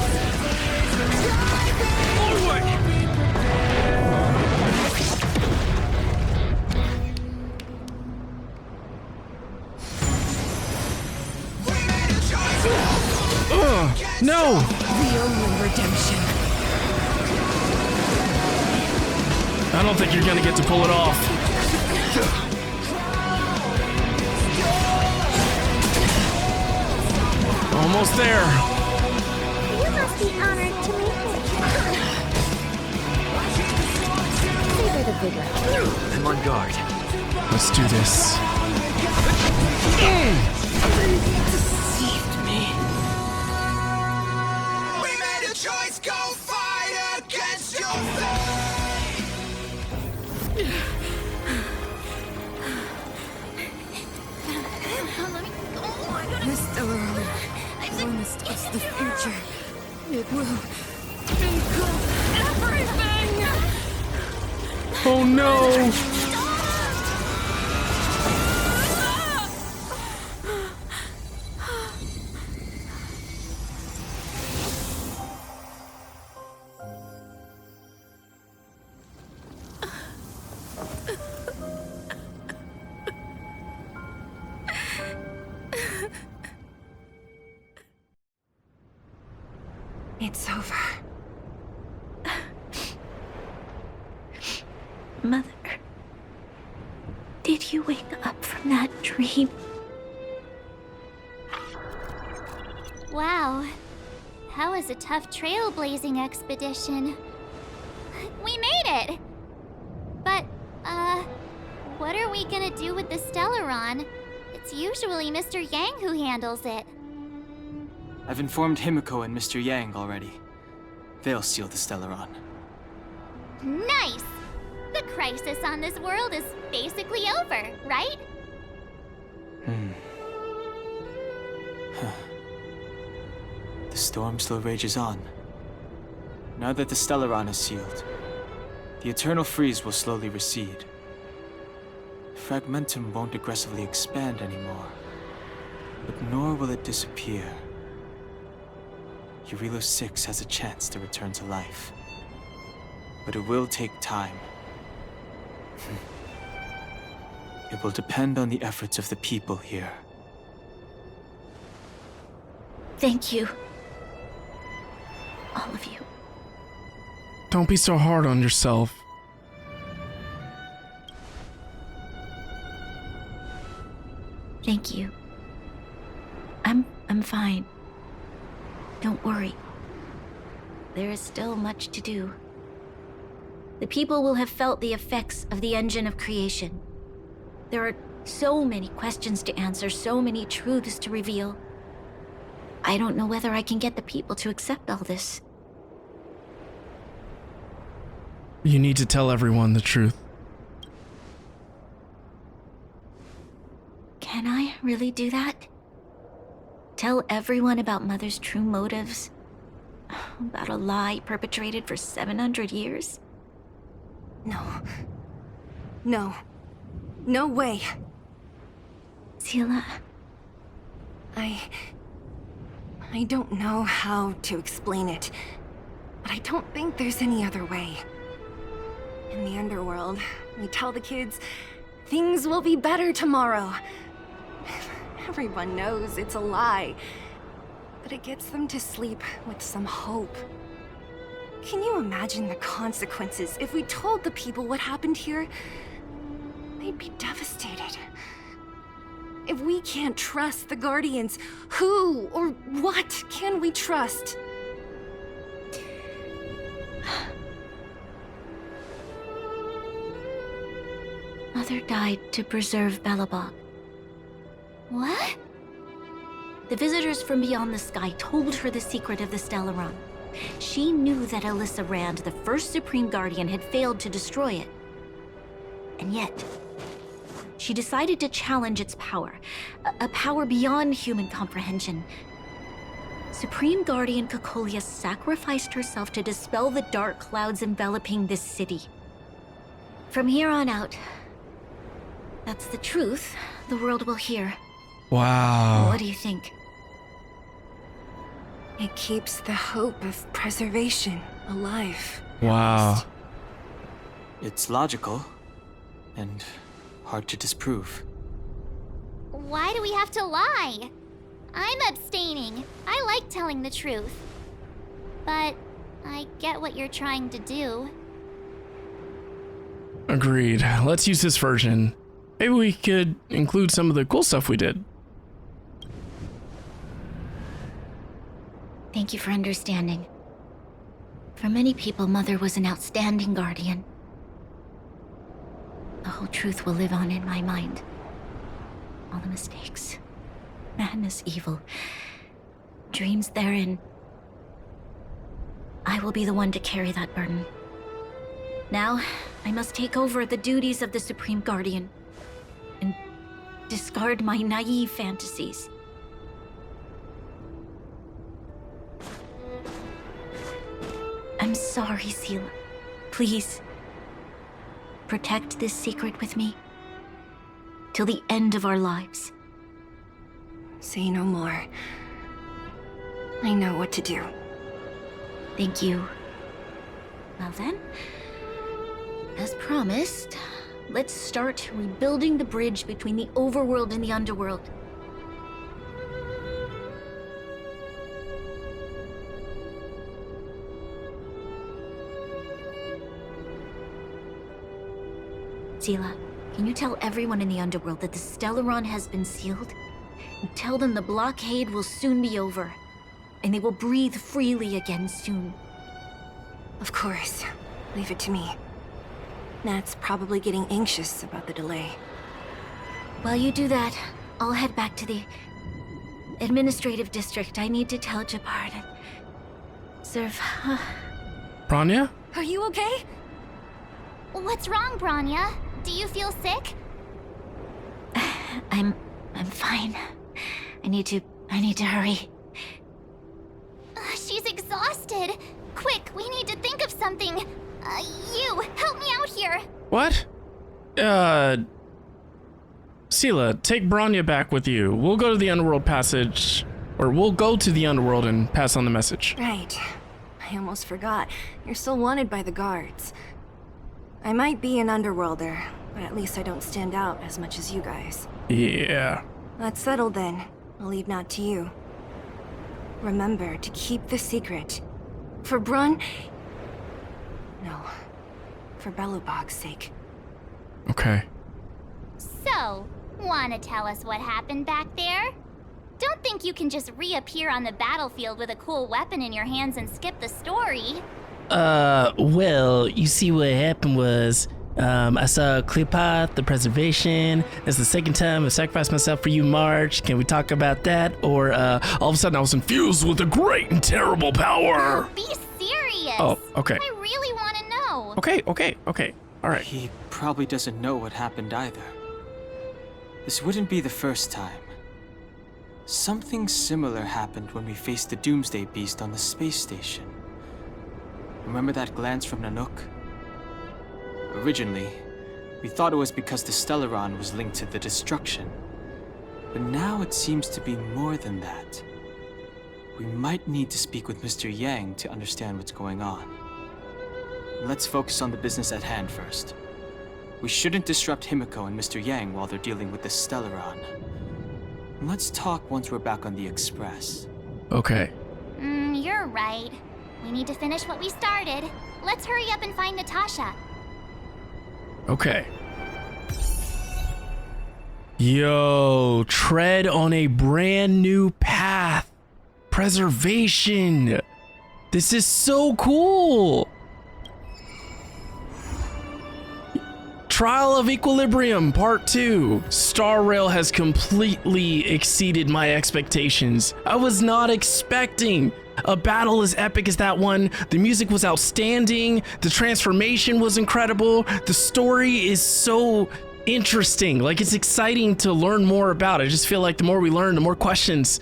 Forward! No! The only redemption. I don't think you're gonna get to pull it off. Almost there. You must be honored to meet me. Savor the vigor. I'm on guard. Let's do this. Deceived me. We made a choice, go fight against your fate! The Stellaron promised us the future. It will include everything! Oh no! It's over. Mother, did you wake up from that dream? Wow. That was a tough trailblazing expedition. We made it! But, what are we gonna do with the Stellaron? It's usually Mr. Yang who handles it. I've informed Himiko and Mr. Yang already. They'll steal the Stellaron. Nice! The crisis on this world is basically over, right? The storm still rages on. Now that the Stellaron is sealed, the eternal freeze will slowly recede. Fragmentum won't aggressively expand anymore, but nor will it disappear. Jarilo-VI has a chance to return to life, but it will take time. It will depend on the efforts of the people here. Thank you. All of you. Don't be so hard on yourself. Thank you. I'm fine. Don't worry. There is still much to do. The people will have felt the effects of the engine of creation. There are so many questions to answer, so many truths to reveal. I don't know whether I can get the people to accept all this. You need to tell everyone the truth. Can I really do that? Tell everyone about Mother's true motives? About a lie perpetrated for 700 years? No. No. No way. Seele. I don't know how to explain it, but I don't think there's any other way. In the underworld, we tell the kids, things will be better tomorrow. Everyone knows it's a lie, but it gets them to sleep with some hope. Can you imagine the consequences if we told the people what happened here? They'd be devastated. If we can't trust the Guardians, who or what can we trust? Mother died to preserve Belobog. What? The visitors from beyond the sky told her the secret of the Stellaron. She knew that Alyssa Rand, the first Supreme Guardian, had failed to destroy it. And yet, she decided to challenge its power, a power beyond human comprehension. Supreme Guardian Cocolia sacrificed herself to dispel the dark clouds enveloping this city. From here on out, that's the truth the world will hear. Wow. What do you think? It keeps the hope of preservation alive. Wow. It's logical, and hard to disprove. Why do we have to lie? I'm abstaining. I like telling the truth. But I get what you're trying to do. Agreed. Let's use this version. Maybe we could include some of the cool stuff we did. Thank you for understanding. For many people, Mother was an outstanding guardian. The whole truth will live on in my mind. All the mistakes, madness, evil, dreams therein. I will be the one to carry that burden. Now, I must take over the duties of the Supreme Guardian and discard my naive fantasies. I'm sorry, Seele. Please, protect this secret with me till the end of our lives. Say no more. I know what to do. Thank you. Well then, as promised, let's start rebuilding the bridge between the overworld and the underworld. Seele, can you tell everyone in the underworld that the Stellaron has been sealed? And tell them the blockade will soon be over, and they will breathe freely again soon. Of course. Leave it to me. Nat's probably getting anxious about the delay. While you do that, I'll head back to the administrative district. I need to tell Jabard and serve. Bronya? Are you okay? What's wrong, Bronya? Do you feel sick? I'm fine. I need to hurry. She's exhausted. quick, we need to think of something. You, help me out here. What? Sela, take Bronya back with you. We'll go to the underworld passage, or we'll go to the underworld and pass on the message. Right. I almost forgot. You're still wanted by the guards. I might be an underworlder, but at least I don't stand out as much as you guys. Yeah. That's settled then. I'll leave that to you. Remember to keep the secret. For Brun... No. For Belobog's sake. Okay. So, wanna tell us what happened back there? Don't think you can just reappear on the battlefield with a cool weapon in your hands and skip the story. Well, you see what happened was, I saw Cleopatra, the preservation. It's the second time I sacrificed myself for you, March. Can we talk about that? Or, all of a sudden I was infused with a great and terrible power. Be serious. Oh, okay. I really want to know. Okay. All right. He probably doesn't know what happened either. This wouldn't be the first time. Something similar happened when we faced the Doomsday Beast on the space station. Remember that glance from Nanook? Originally, we thought it was because the Stellaron was linked to the destruction. But now it seems to be more than that. We might need to speak with Mr. Yang to understand what's going on. Let's focus on the business at hand first. We shouldn't disrupt Himiko and Mr. Yang while they're dealing with the Stellaron. Let's talk once we're back on the Express. Okay. You're right. We need to finish what we started. Let's hurry up and find Natasha. Okay. Yo, tread on a brand new path. Preservation. This is so cool. Trial of Equilibrium Part 2. Star Rail has completely exceeded my expectations. I was not expecting a battle as epic as that one. The music was outstanding. The transformation was incredible. The story is so interesting. Like, it's exciting to learn more about. I just feel like the more we learn, the more questions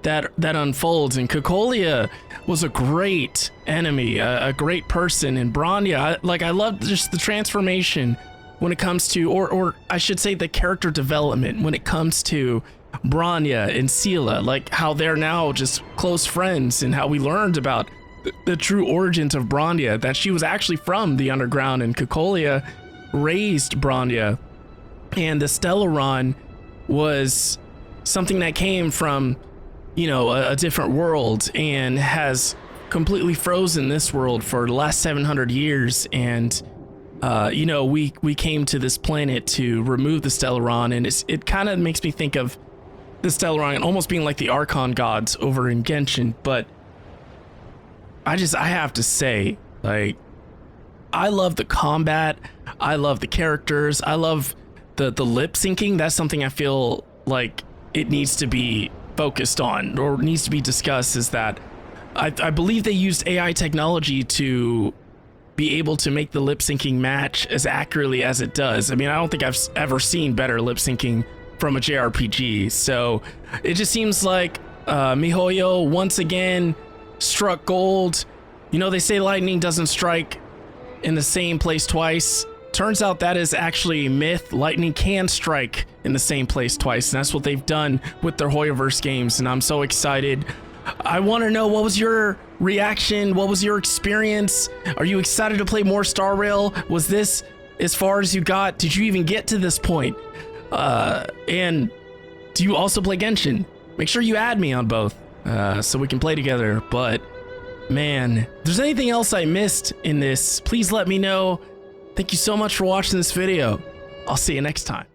that unfolds. And Cocolia was a great enemy, a great person. And Bronya, I love just the transformation when it comes to, or I should say the character development when it comes to Bronya and Sela, like how they're now just close friends, and how we learned about the true origins of Bronya, that she was actually from the underground, and Cocolia raised Bronya, and the Stellaron was something that came from, you know, a different world and has completely frozen this world for the last 700 years. And you know, we came to this planet to remove the Stellaron, and it kind of makes me think of the Stellaron almost being like the Archon gods over in Genshin. But I have to say, like, I love the combat, I love the characters, I love the lip syncing. That's something I feel like it needs to be focused on, or needs to be discussed, is that I believe they used AI technology to be able to make the lip syncing match as accurately as it does. I mean, I don't think I've ever seen better lip syncing from a JRPG. So it just seems like MiHoYo once again struck gold. You know, they say lightning doesn't strike in the same place twice. Turns out that is actually a myth. Lightning can strike in the same place twice, and that's what they've done with their Hoyoverse games, and I'm so excited. I want to know, what was your reaction? What was your experience? Are you excited to play more Star Rail? Was this as far as you got? Did you even get to this point? And do you also play Genshin? Make sure you add me on both so we can play together. But man, if there's anything else I missed in this, please let me know. Thank you so much for watching this video. I'll see you next time.